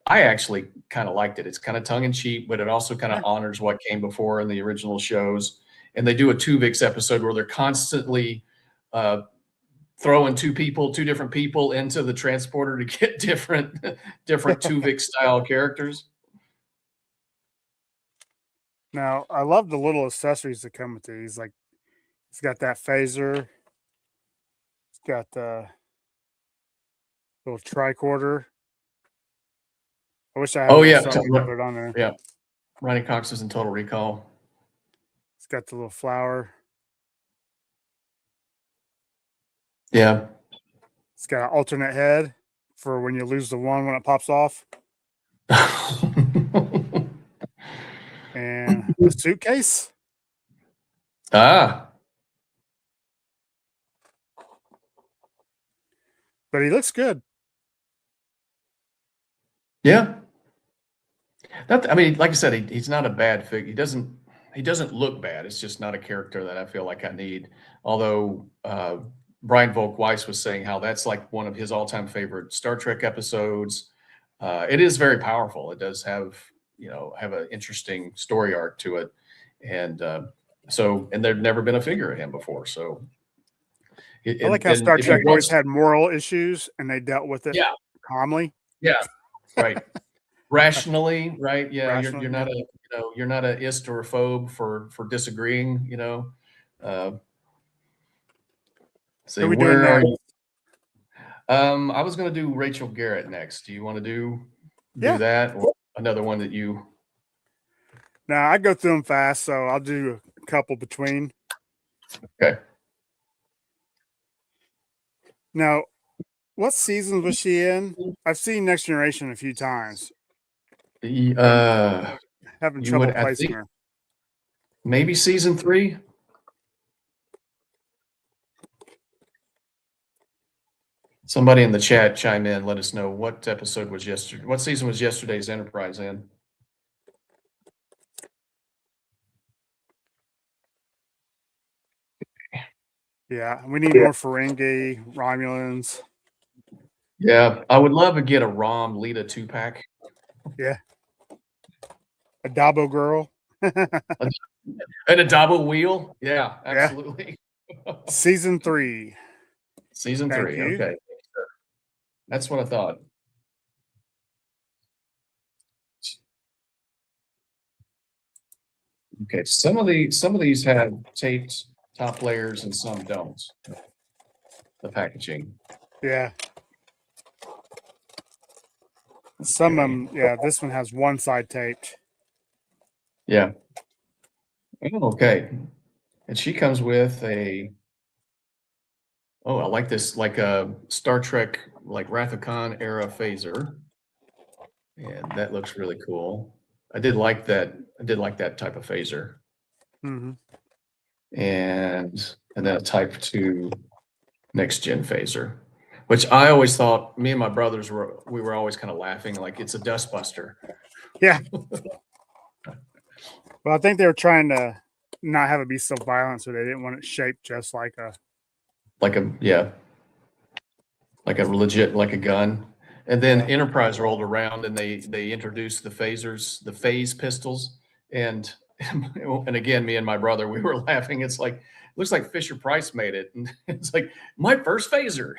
I actually kind of liked it. It's kind of tongue in cheek, but it also kind of honors what came before in the original shows. And they do a Tuvix episode where they're constantly throwing two different people into the transporter to get different Tuvix style characters. Now, I love the little accessories that come with these. Like, it's got that phaser. It's got the little tricorder. I wish I had Oh a yeah, Nacelle to put it on there. yeah. Ronnie Cox is in Total Recall. It's got the little flower. Yeah. It's got an alternate head for when you lose the one when it pops off, and a suitcase. Ah, But he looks good. yeah. I mean, like I said, he's not a bad figure. He doesn't look bad. It's just not a character that I feel like I need. Although Brian Volk Weiss was saying how that's like one of his all-time favorite Star Trek episodes. It is very powerful. It does have have an interesting story arc to it, and and there'd never been a figure of him before. So, I like how Star if he Trek always was, had moral issues and they dealt with it yeah, calmly, yeah, right. Rationally, right? Yeah, rationally. you're not a you're not a ist or a phobe for disagreeing. Uh, Who say we doing where are next? you? I was going to do Rachel Garrett next. Do you want to do Yeah. that or another one that you? Now I go through them fast, so I'll do a couple between. Okay. Now, what season was she in? I've seen Next Generation a few times. Having You would, trouble I placing think, her. maybe season 3. Somebody in the chat chime in. Let us know what episode was yesterday. What season was yesterday's Enterprise in? Yeah, we need more Ferengi, Romulans. Yeah, I would love to get a Rom Lita 2-pack. Yeah, a Dabo girl. And a double wheel? Yeah, absolutely. Yeah. Season 3. Season Thank 3. you. Okay. That's what I thought. Okay, some of these have taped top layers and some don't. The packaging. Yeah. Some of Okay. them, yeah, this one has one side taped. Yeah. Okay. And she comes with a, I like this, like a Star Trek, like Wrath of Khan era phaser. And that looks really cool. I did like that. I did like that type of phaser. Mm-hmm. And then a Type 2 next gen phaser, which I always thought, me and my brothers we were always kind of laughing like it's a dustbuster. Yeah. Well, I think they were trying to not have it be so violent, so they didn't want it shaped just like a legit, like a gun. And then Yeah. Enterprise rolled around and they introduced the phasers, the phase pistols. And and again, me and my brother, we were laughing. It's like, looks like Fisher Price made it. And it's like, my first phaser.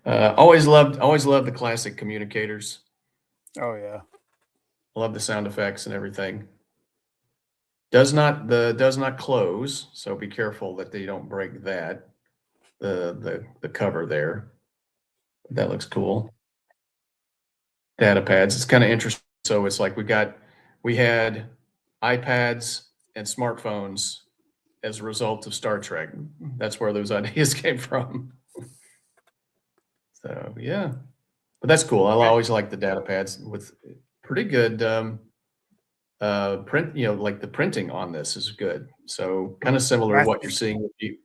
Always loved the classic communicators. Oh yeah. Love the sound effects and everything. Does not close, so be careful that they don't break that. The cover there. That looks cool. Data pads. It's kind of interesting. So it's like we had iPads and smartphones as a result of Star Trek. That's where those ideas came from. So yeah, but that's cool. I always like the data pads with pretty good print. Like the printing on this is good. So kind of similar to what you're seeing with you.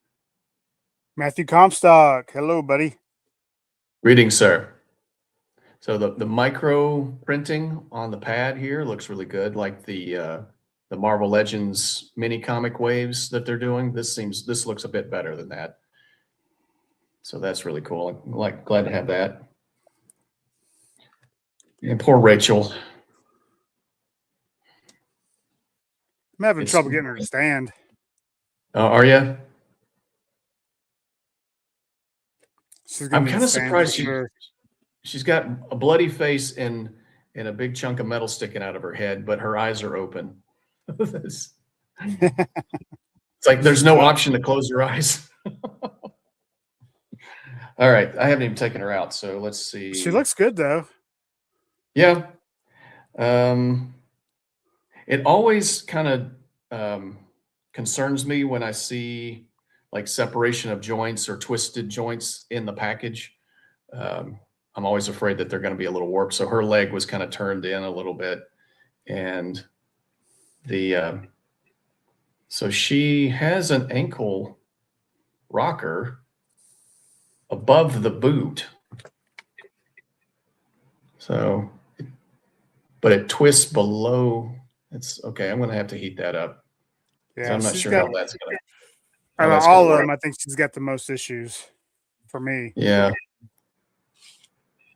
Matthew Comstock. Hello, buddy. Greetings, sir. So the micro printing on the pad here looks really good, like the Marvel Legends mini comic waves that they're doing. This looks a bit better than that. So that's really cool. I'm glad to have that. And poor Rachel. I'm having trouble getting her to stand. Are you? I'm kind of surprised she's got a bloody face and a big chunk of metal sticking out of her head, but her eyes are open. It's like there's no option to close your eyes. All right. I haven't even taken her out. So let's see. She looks good though. Yeah. It always kind of concerns me when I see like separation of joints or twisted joints in the package. I'm always afraid that they're going to be a little warped. So her leg was kind of turned in a little bit, and so she has an ankle rocker above the boot. So, but it twists below. It's okay. I'm going to have to heat that up. Yeah, I'm not she's sure got. how that's going to. Out of all of them, I think she's got the most issues for me. Yeah.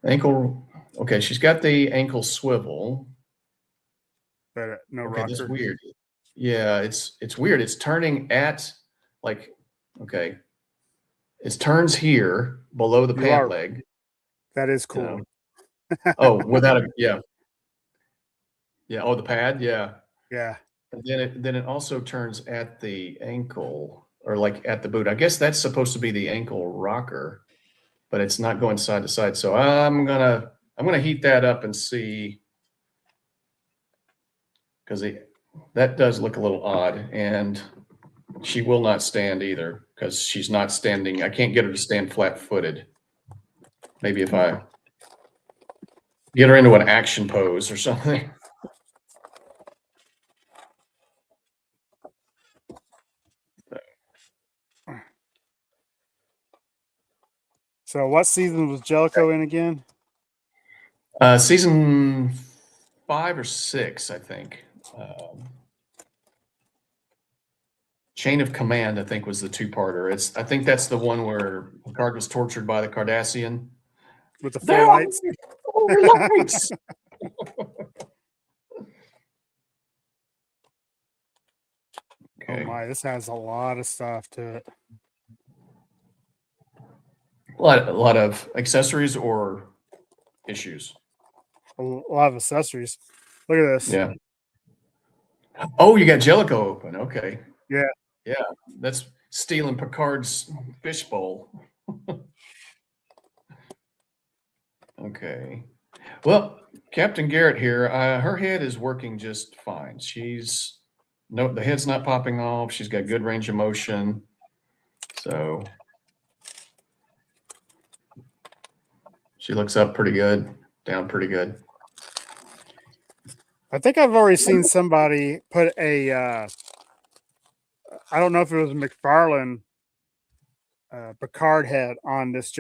Ankle. Okay, she's got the ankle swivel. But no Okay, that's rocker. weird. Yeah, it's weird. It's turning at like okay. It turns here below the pant leg. That is You cool. know. Oh, without a yeah. Yeah. Oh, the pad. Yeah. Yeah. And then it also turns at the ankle or like at the boot. I guess that's supposed to be the ankle rocker, but it's not going side to side. So I'm gonna heat that up and see because that does look a little odd, and she will not stand either because she's not standing. I can't get her to stand flat-footed. Maybe if I get her into an action pose or something. So what season was Jellicoe in again? Season 5 or 6, I think. Chain of Command, I think, was the two-parter. I think that's the one where Picard was tortured by the Cardassian. With the four lights? Four lights! Okay. Oh my, this has a lot of stuff to it. A lot of accessories or issues. A lot of accessories. Look at this. Yeah. Oh, you got Jellicoe open. Okay. Yeah. Yeah. That's stealing Picard's fishbowl. Okay. Well, Captain Garrett here, her head is working just fine. The head's not popping off. She's got good range of motion. So she looks up pretty good, down pretty good. I think I've already seen somebody put a, I don't know if it was McFarlane Picard head on this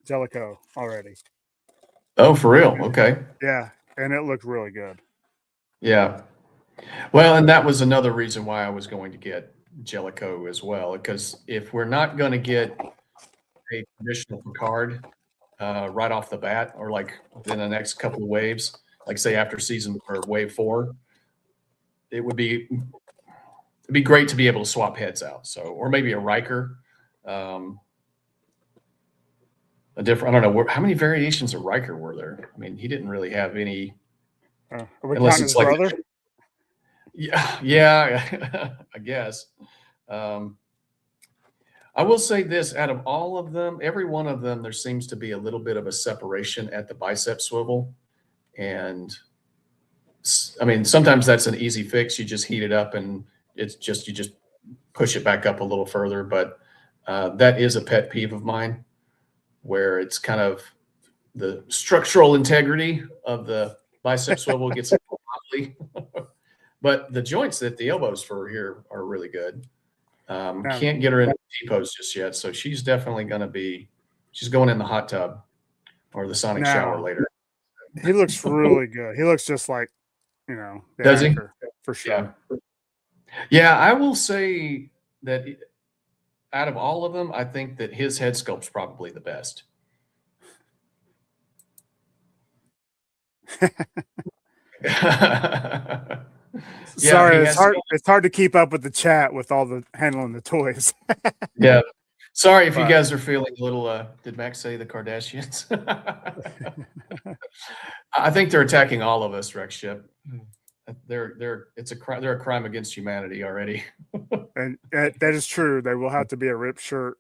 Jellicoe already. Oh, for real? Okay. Yeah, and it looked really good. Yeah. Well, and that was another reason why I was going to get Jellicoe as well, because if we're not going to get a traditional Picard right off the bat, or like in the next couple of waves, like say after season or wave 4, it'd be great to be able to swap heads out. So, or maybe a Riker, a different. I don't know how many variations of Riker were there. I mean, he didn't really have any. Are we unless counting it's his like brother? Yeah, I guess. I will say this: out of all of them, every one of them, there seems to be a little bit of a separation at the bicep swivel, and I mean, sometimes that's an easy fix. You just heat it up, and you just push it back up a little further. But that is a pet peeve of mine, where it's kind of the structural integrity of the bicep swivel gets a little wobbly. But the joints at the elbows for here are really good. Can't get her in the T-pose just yet, so she's definitely going to be. She's going in the hot tub or the sonic shower later. He looks really good. He looks just like, the Does actor, he? for sure. Yeah, I will say that out of all of them, I think that his head sculpt's probably the best. Sorry, it's hard to keep up with the chat with all the handling the toys. Yeah. Sorry if you guys are feeling a little did Max say the Kardashians? I think they're attacking all of us, Rex Ship. They're a crime against humanity already. And that is true. There will have to be a ripped shirt.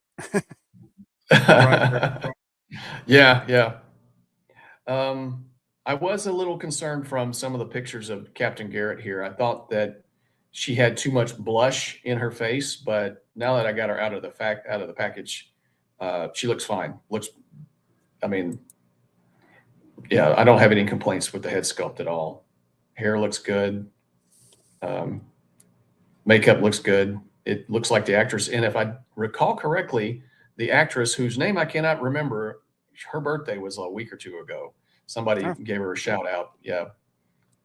Yeah, yeah. Um, I was a little concerned from some of the pictures of Captain Garrett here. I thought that she had too much blush in her face, but now that I got her out of the package, she looks fine. I mean, yeah, I don't have any complaints with the head sculpt at all. Hair looks good. Um, Makeup looks good. It looks like the actress, and if I recall correctly, the actress whose name I cannot remember, her birthday was a week or two ago. Somebody Oh, gave her a shout out. Yeah.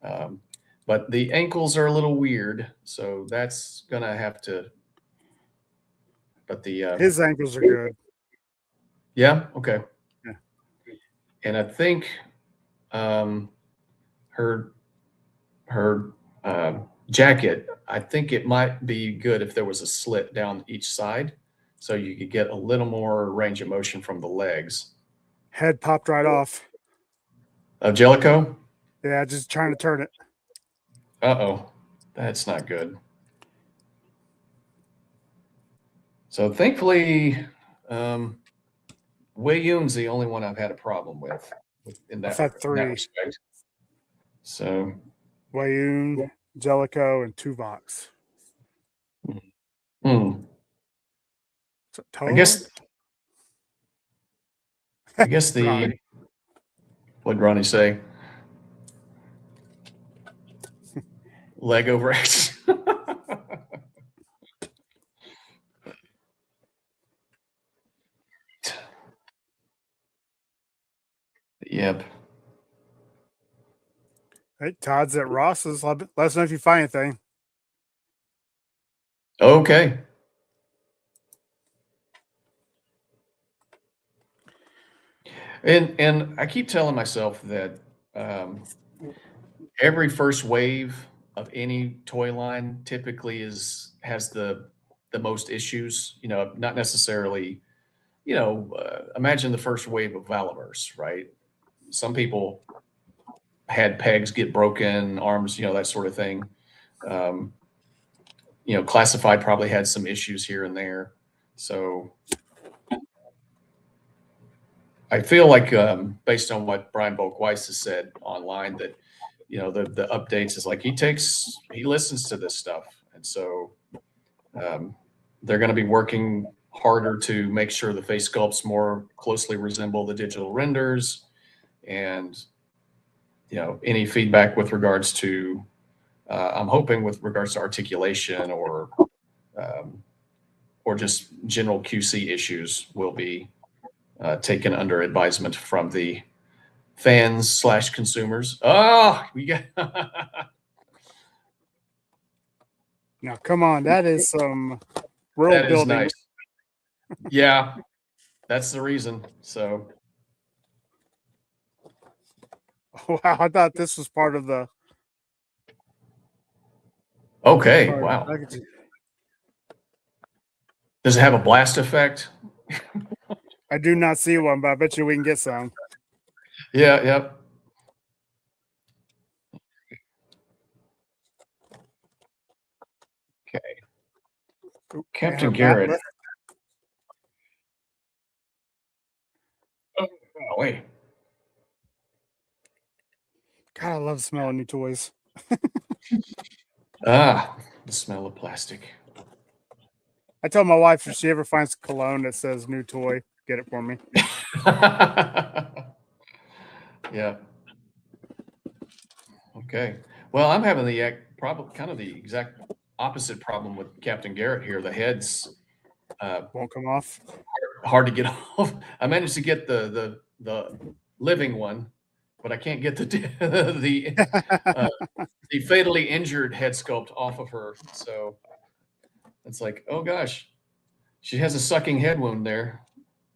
Um, but the ankles are a little weird, so that's gonna have to. But the his ankles are good. yeah, okay. Yeah. And I think um, her her jacket. I think it might be good if there was a slit down each side, so you could get a little more range of motion from the legs. Head popped right off. Of Jellicoe. Yeah, just trying to turn it. Uh-oh, that's not good. So thankfully, um, Wei Yun's the only one I've had a problem with I've had in that three: respect. So, Wayoon, Jellicoe, and Tuvox. hmm, So, I Toad? guess I guess the Ronnie. what Ronnie say? Leg over X. Yep. Hey, Todd's at Ross's. Let us know if you find anything. Okay. And I keep telling myself that um, every first wave of any toy line typically has the most issues. You know, not necessarily. Imagine the first wave of Valimers, right? Some people had pegs get broken, arms, that sort of thing. Um, Classified probably had some issues here and there. So I feel like, based on what Brian Volk-Weiss has said online, that the updates is like he listens to this stuff, and so um, they're going to be working harder to make sure the face sculpts more closely resemble the digital renders, and any feedback with regards to I'm hoping with regards to articulation um, or just general QC issues will be taken under advisement from the fans/consumers. Oh, we got Now, come on. That is some world that is building. nice. Yeah, that's the reason. So, Wow, I thought this was part of the okay, wow. packaging. Does it have a blast effect? I do not see one, but I bet you we can get some. Yeah, yep. Okay. Ooh, and her Captain mat Garrett. lift. Oh, wait. God, I love smelling new toys. Ah, the smell of plastic. I tell my wife if she ever finds cologne that says new toy, get it for me. Yeah. Okay. Well, I'm having the problem, kind of the exact opposite problem with Captain Garrett here. The head's Won't come off. hard to get off. I managed to get the living one, but I can't get uh, the fatally injured head sculpt off of her. So it's like, oh gosh, she has a sucking head wound there,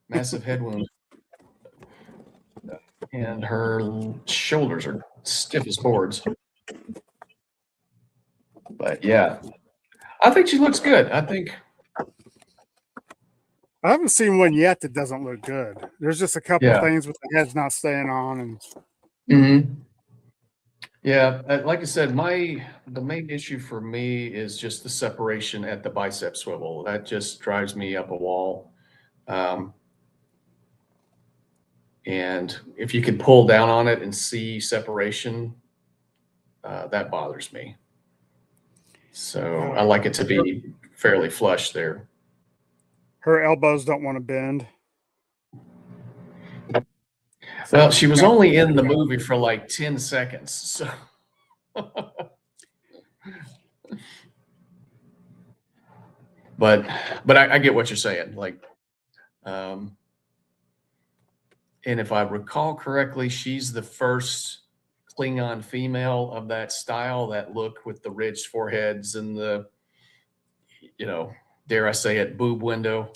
massive head wound, and her shoulders are stiff as boards. But yeah, I think she looks good. I think, I haven't seen one yet that doesn't look good. There's just a couple yeah. things with the heads not staying on, and Hmm. Yeah, like I said, the main issue for me is just the separation at the bicep swivel. That just drives me up a wall. Um, And if you could pull down on it and see separation, that bothers me. So I like it to be fairly flush there. Her elbows don't want to bend. Well, she was only in the movie for like 10 seconds. So but I get what you're saying. Like, and if I recall correctly, she's the first Klingon female of that style, that look with the ridged foreheads and the, dare I say it, boob window.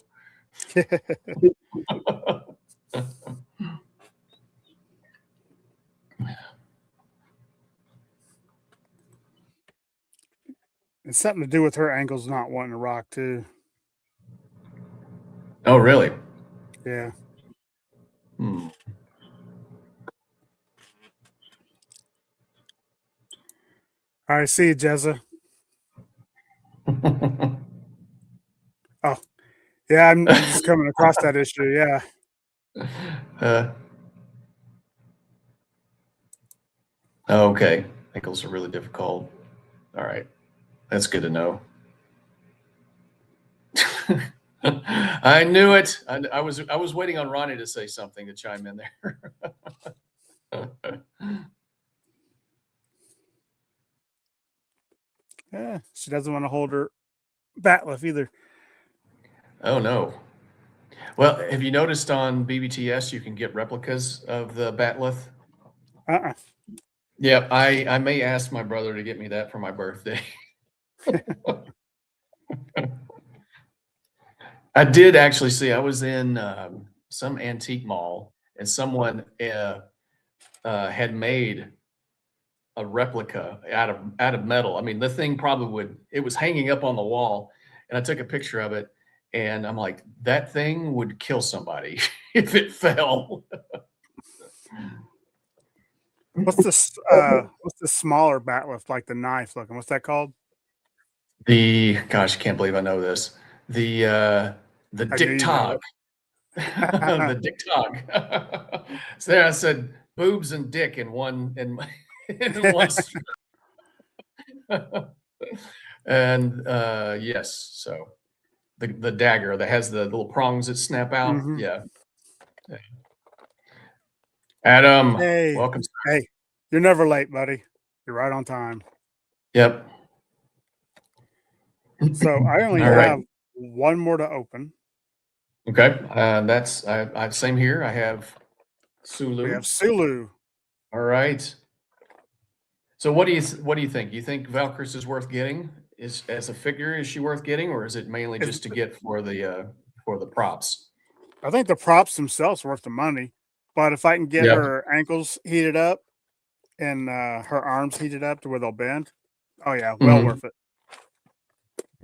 It's something to do with her ankles not wanting to rock too. Oh, really? Yeah. Hmm. All right, see you, Jezza. Oh, yeah, I'm just coming across that issue. Yeah. Okay. Ankles are really difficult. All right. That's good to know. I knew it. I was waiting on Ronnie to say something to chime in there. Yeah, she doesn't want to hold her batleth either. Oh no. Well, have you noticed on BBTS you can get replicas of the Batleth? Uh-uh. Yeah, I may ask my brother to get me that for my birthday. I did actually see. I was in some antique mall, and someone had made a replica out of metal. I mean, the thing probably would. It was hanging up on the wall, and I took a picture of it, and I'm like, that thing would kill somebody if it fell. What's this? What's the smaller batleth, like the knife looking? What's that called? Gosh, I can't believe I know this. The I knew Dick you know Tog. The Dick Tog. So there I said boobs and dick in one in one it. and yes, so the dagger that has the little prongs that snap out. Mm-hmm. Yeah. Adam, Hey, welcome. hey, you're never late, buddy. You're right on time. Yep. So I only All right. have one more to open. Okay. That's same here. I have We Sulu. have Sulu. All right. So what do you think? You think Valkyries is worth getting? Is as a figure, is she worth getting, or is it mainly just to get for the props? I think the props themselves are worth the money, but if I can get Yep. her ankles heated up and her arms heated up to where they'll bend, oh yeah, well Mhm. worth it.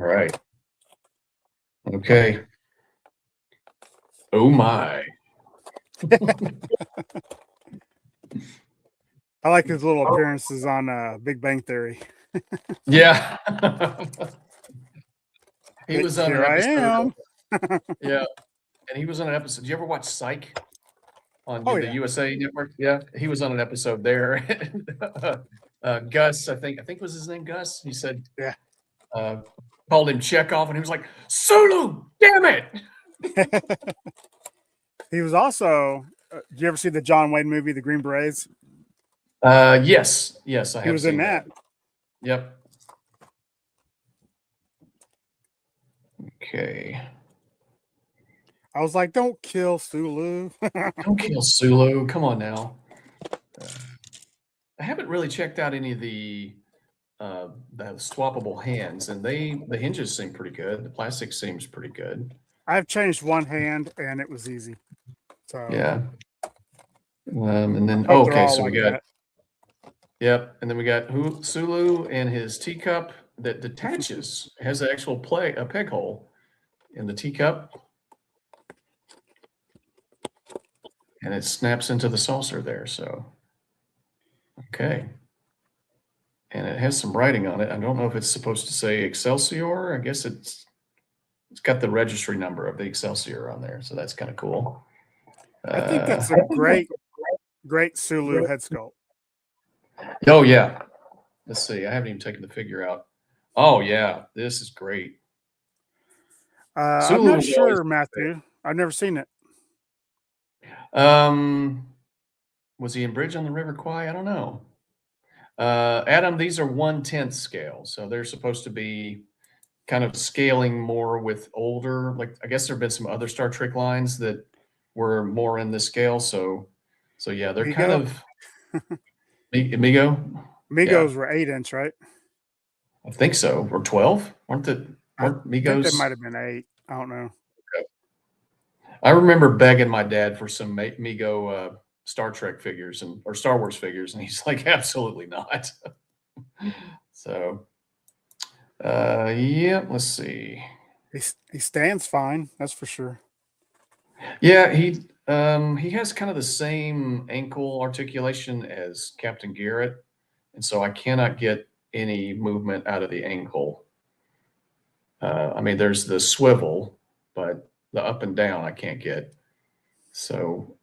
All right. Okay. Oh my. I like his little appearances on Big Bang Theory. Yeah. He was on an Here I episode. am. Yeah. And he was on an episode. Did you ever watch Psych on Oh the yeah. USA Network? Yeah. He was on an episode there. Gus, I think was his name, Gus. He said, Yeah. called him Chekhov, and he was like, Sulu, damn it. He was also. Did you ever see the John Wayne movie, The Green Berets? Yes, I He have was in seen that. that. Yep. Okay. I was like, "Don't kill Sulu." Don't kill Sulu. Come on now. I haven't really checked out any of the swappable hands, and the hinges seem pretty good. The plastic seems pretty good. I've changed one hand, and it was easy. So Yeah. And then hope they're okay, all so we like got that. yep, and then we got Sulu and his teacup that detaches. It has an actual a peg hole in the teacup, and it snaps into the saucer there. So okay. And it has some writing on it. I don't know if it's supposed to say Excelsior. I guess it's got the registry number of the Excelsior on there, so that's kind of cool. I think that's a great Sulu head sculpt. Oh yeah. Let's see. I haven't even taken the figure out. Oh yeah, this is great. I'm Sulu not was always sure, Matthew. I've never seen it. um was he in Bridge on the River Kwai? I don't know. Adam, these are 1/10 scale, so they're supposed to be kind of scaling more with older. Like I guess there have been some other Star Trek lines that were more in this scale. So yeah, they're kind Migo. of Amigo. Yeah, Migos were 8 inch, right? I think so. Or 12? I Weren't think they Migos? might have been 8. I don't know. I remember begging my dad for some Mego Star Trek figures or Star Wars figures, and he's like, absolutely not. So, yeah, let's see. He stands fine, that's for sure. Yeah, he has kind of the same ankle articulation as Captain Garrett, and so I cannot get any movement out of the ankle. I mean, there's the swivel, but the up and down I can't get. So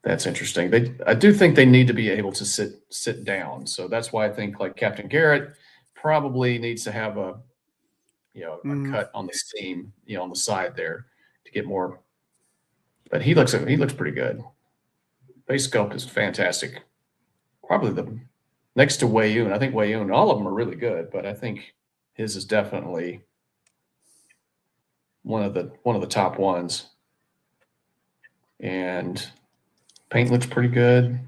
that's interesting. I do think they need to be able to sit down. So that's why I think like Captain Garrett probably needs to have a Mhm. cut on the seam, on the side there to get more. But he looks pretty good. Base sculpt is fantastic. Probably the next to Wei Yun. I think Wei Yun, all of them are really good, but I think his is definitely one of the top ones. And paint looks pretty good.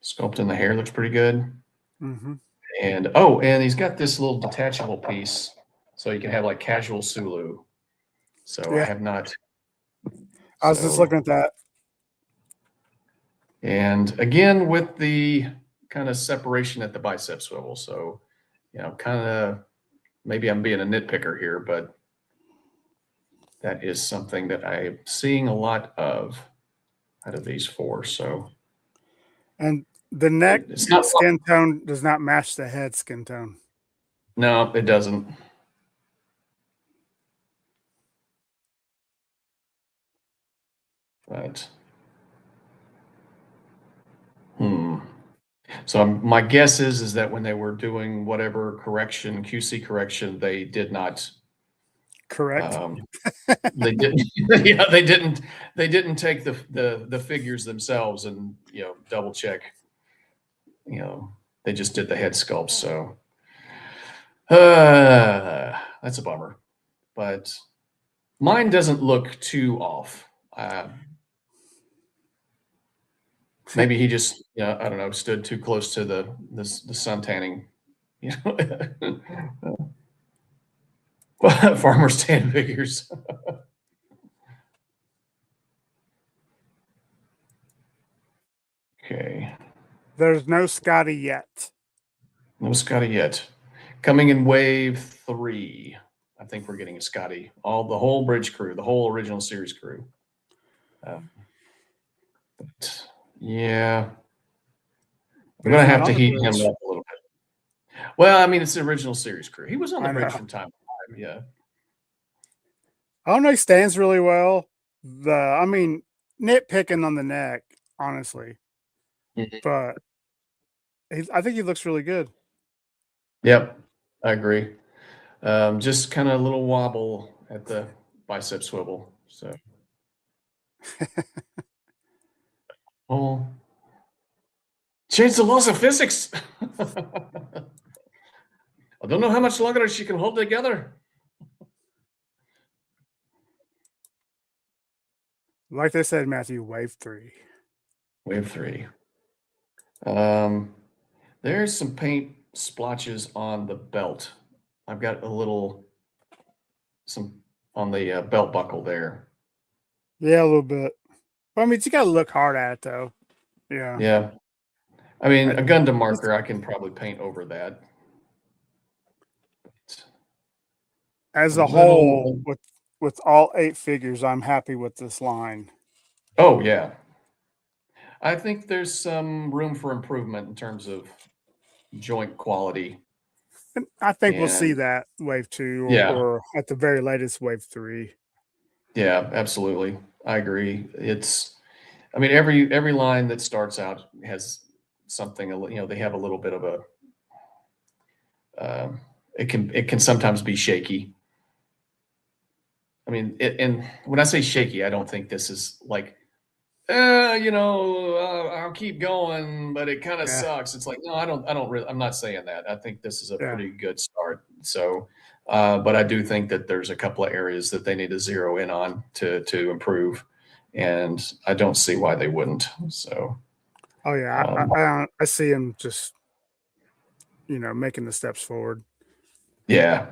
Sculpting the hair looks pretty good. Mhm. And he's got this little detachable piece, so you can have like casual Sulu. So I Yeah, have not. I was just So looking at that. and again with the kind of separation at the bicep swivel. So kind of maybe I'm being a nitpicker here, but that is something that I'm seeing a lot of out of these four. So And the neck it's not. skin tone does not match the head skin tone. No, it doesn't. But so my guess is that when they were doing whatever QC correction, they did not. Correct. Um, they didn't. Yeah, they didn't. They didn't take the figures themselves and double check. They just did the head sculpt. So that's a bummer. But mine doesn't look too off. Maybe he just, I don't know, stood too close to the sun tanning, farmer's tan figures. Okay, There's no Scotty yet. no Scotty yet. Coming in wave 3, I think we're getting a Scotty. The whole bridge crew, the whole original series crew. But yeah, I'm But gonna he's not have to on the heat him bridge. up a little bit. Well, I mean, it's the original series crew. He was on the I bridge know. from time to time. Yeah. I don't know. He stands really well. I mean, nitpicking on the neck, honestly, Mhm. but I think he looks really good. Yep, I agree. Just kind of a little wobble at the bicep swivel. So, oh, change the laws of physics. I don't know how much longer she can hold together. Like they said, Matthew, wave 3. Wave 3. Um, there's some paint splotches on the belt. I've got some on the belt buckle there. Yeah, a little bit. But, I mean, you got to look hard at it, though. Yeah. Yeah. I mean, I, a Gundam marker, I can probably paint over that. as A a whole, little. with all 8 figures, I'm happy with this line. Oh, yeah. I think there's some room for improvement in terms of joint quality. And I think we'll see And that wave 2 yeah, or at the very latest wave 3. Yeah, absolutely. I agree. I mean, every line that starts out has something, they have a little bit of a, it can sometimes be shaky. I mean, and when I say shaky, I don't think this is like, I'll keep going, but it kind of Yeah, sucks. It's like, no, I don't really, I'm not saying that. I think this is a yeah. pretty good start. So, but I do think that there's a couple of areas that they need to zero in on to improve, and I don't see why they wouldn't. So, Oh yeah, um, I see him just making the steps forward. yeah,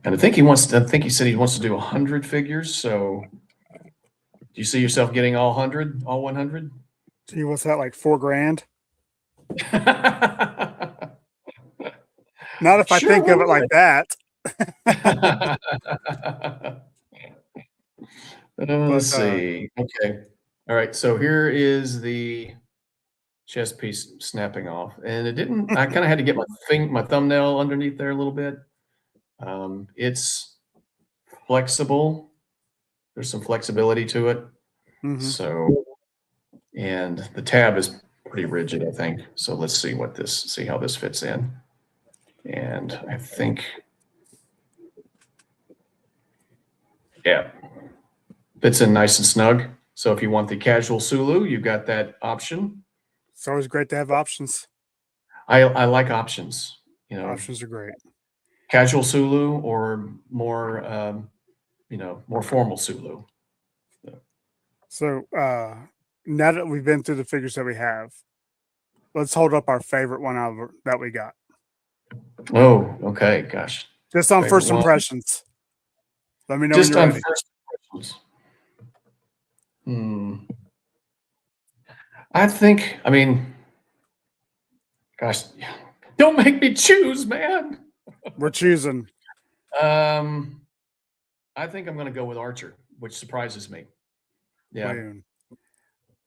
and I think he said he wants to do 100 figures. So, do you see yourself getting all 100, all 100? He wants that like 4 grand. Not if I Sure think of it like would. that. Let's But see. Okay. All right. So here is the chest piece snapping off, and it didn't. I kind of had to get my thumbnail underneath there a little bit. It's flexible. There's some flexibility to it. mhm. So, and the tab is pretty rigid, I think. So let's see how this fits in. And I think, yeah, fits in nice and snug. So if you want the casual Sulu, you've got that option. It's always great to have options. I like options. Options are great. Casual Sulu or more, more formal Sulu. So now that we've been through the figures that we have, let's hold up our favorite one that we got. Oh, okay. Gosh, Just on favorite first one. impressions. Let me know when Just you're on ready. first impressions. Hmm. I mean, gosh, don't make me choose, man. We're choosing. Um, I think I'm going to go with Archer, which surprises me. Yeah. Wayoon.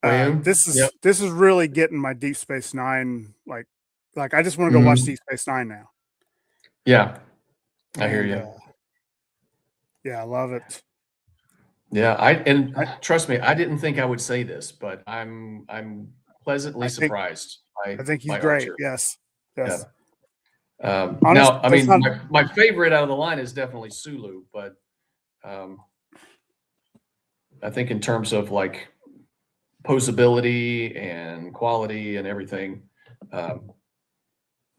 Wayoon? This Yep. is this is really getting my Deep Space Nine like I just want to go watch Mhm. Deep Space Nine now. Yeah, I hear And you. yeah, I love it. Yeah, and I, trust me, I didn't think I would say this, but I'm pleasantly I think surprised I think he's by great. Archer. Yes. Yeah. Yes. Now, Honest, I there's mean, not my favorite out of the line is definitely Sulu, but um, I think in terms of like posability and quality and everything, um,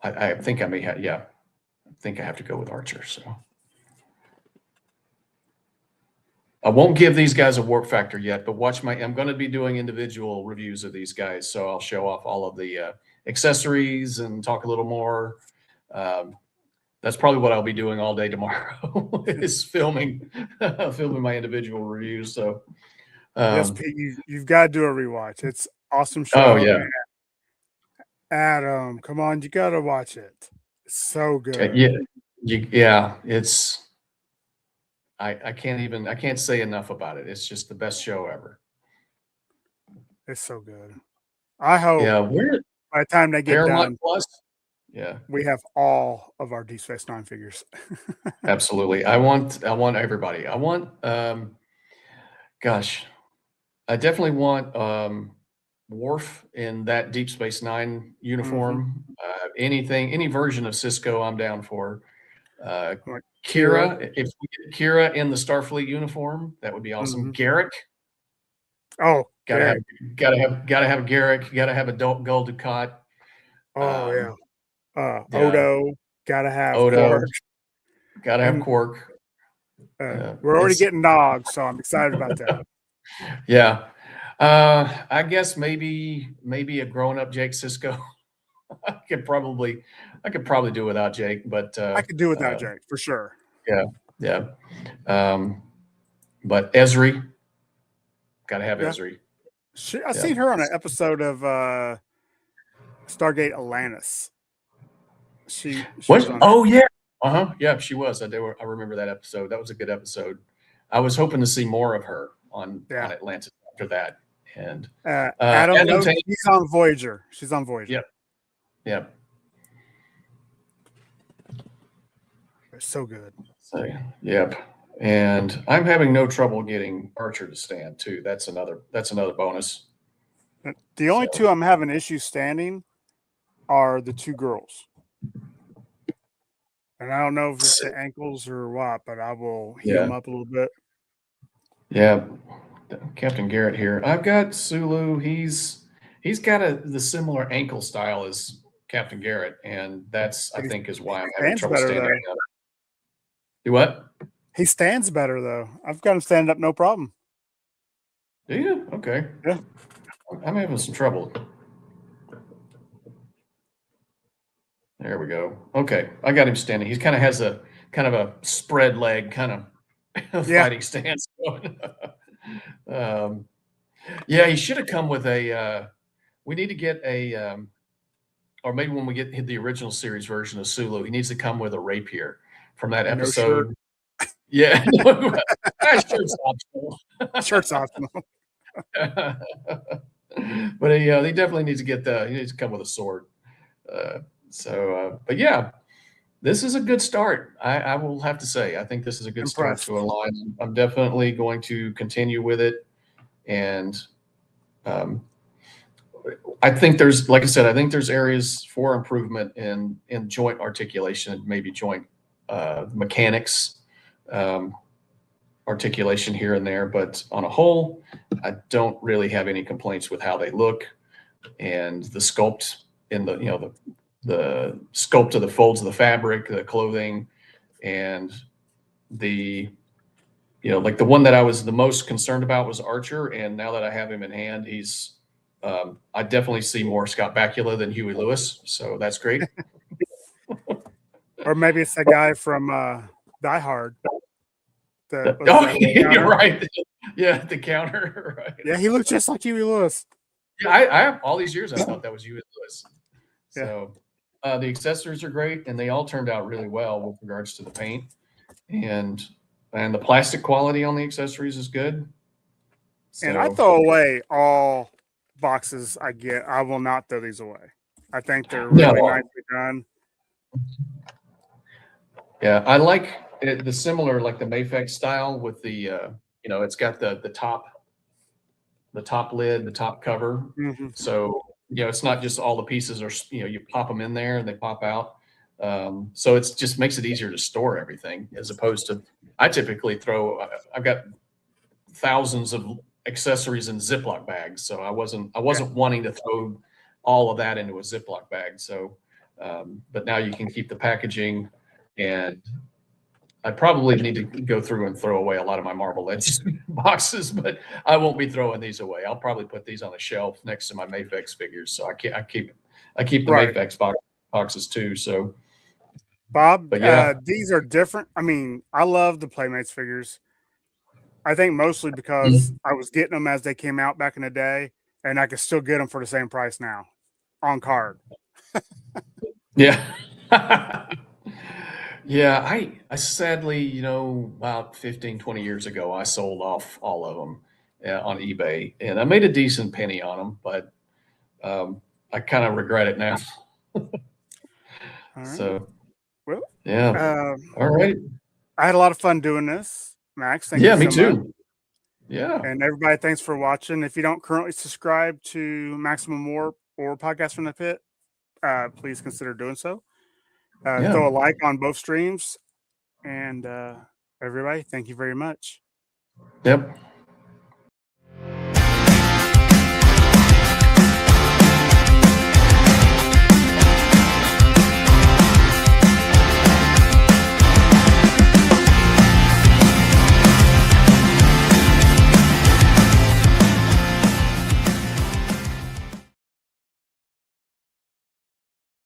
I think I may have, yeah, I think I have to go with Archer. So I won't give these guys a warp factor yet, but I'm going to be doing individual reviews of these guys. So I'll show off all of the accessories and talk a little more. Um, that's probably what I'll be doing all day tomorrow is filming my individual reviews. So, yes, um, Pete, you've got to do a rewatch. It's awesome oh show. yeah, Adam, come on, you got to watch it. It's so good. yeah, yeah. I can't say enough about it. It's just the best show ever. It's so good. I hope Yeah, we're by the time they get Paramount done, Plus. Yeah, we have all of our Deep Space Nine figures. absolutely. I want everybody. Gosh, I definitely want Worf in that Deep Space Nine Hmm. uniform. Any version of Cisco, I'm down for. Uh, Like Kira. Kira, if we get Kira in the Starfleet uniform, that would be awesome. Hmm. Garrick, Oh, gotta have, Garrick. Garrick. Gotta have a Gul Dukat. Oh yeah. Um, yeah, Odo. Gotta have Odo, Quark. gotta have And Quark. Uh, we're already it's getting dogs, so I'm excited about that. yeah. I guess maybe a grown up Jake Cisco. I could probably do without Jake, but I could do without Jake for sure. yeah, yeah. Um, but Esri, gotta have Yeah. Esri. I Yeah. seen her on an episode of Stargate Atlantis. She was What? on it. Oh yeah. Uh-huh. Yeah, she was. I remember that episode. That was a good episode. I was hoping to see more of her on Yeah. Atlantis after that. And Adam, Adam no, Tate. she's on Voyager. She's on Voyager. Yep. Yep. It's so good. So, yep. And I'm having no trouble getting Archer to stand too. That's another bonus. The only So, two I'm having issues standing are the two girls. And I don't know if it's the ankles or what, but I will heal yeah, them up a little bit. yeah. Captain Garrett here. I've got Sulu. He's got the similar ankle style as Captain Garrett, and that's I He think is why I'm having stands trouble better standing though. up. Do what? He stands better though. I've got him stand up no problem. Do you? Okay. Yeah. I'm having some trouble. There we go. Okay, I got him standing. He kind of has a spread leg kind of Yeah. fighting stance going. Yeah, he should have come with a. We need to get a, or maybe when we get the original series version of Sulu, he needs to come with a rapier from that No shirt. episode. Yeah, that shirt's optional. Shirt's optional. But he definitely needs to he needs to come with a sword. But yeah, this is a good start. I will have to say, I think this is a good start Impressed. to a line. I'm definitely going to continue with it. And um, I think there's, like I said, I think there's areas for improvement in joint articulation, maybe joint mechanics, um, articulation here and there. But on a whole, I don't really have any complaints with how they look and the sculpt in the sculpt of the folds of the fabric, the clothing, and the like the one that I was the most concerned about was Archer, and now that I have him in hand, he's I definitely see more Scott Bakula than Huey Lewis, so that's great. Or maybe it's that guy from Die Hard. That was Oh, the you're counter. right. Yeah, the counter. Right. Yeah, he looked just like Huey Lewis. Yeah, I have all these years I thought that was Huey Lewis. Yeah. So the accessories are great, and they all turned out really well with regards to the paint, and the plastic quality on the accessories is good. And I So throw away all boxes I get. I will not throw these away. I think they're no, really nicely done. yeah, I like the similar, like the Mayfex style with the it's got the top lid, the top cover. Mm-hmm. So it's not just all the pieces are you pop them in there and they pop out. So it's just makes it easier to store everything as opposed to I typically I've got thousands of accessories in Ziploc bags, so I wasn't wanting to throw all of that into a Ziploc bag. So, but now you can keep the packaging, and I probably need to go through and throw away a lot of my Marvel Legends boxes, but I won't be throwing these away. I'll probably put these on a shelf next to my Mayfex figures. So I keep the Right. Mayfex boxes too. So, Bob, but yeah, these are different. I mean, I love the Playmates figures. I think mostly because I was getting them as they came out back in the day, and I could still get them for the same price now on card. yeah. Yeah, I sadly, about 15, 20 years ago, I sold off all of them on eBay, and I made a decent penny on them, but I kind of regret it now. All right. So, Well, yeah. All right. I had a lot of fun doing this, Max. Thank Yeah, you me so much. too. Yeah. And everybody, thanks for watching. If you don't currently subscribe to Maximum Warp or Podcast from the Pit, please consider doing so. Yeah. Throw a like on both streams. And everybody, thank you very much. Yep.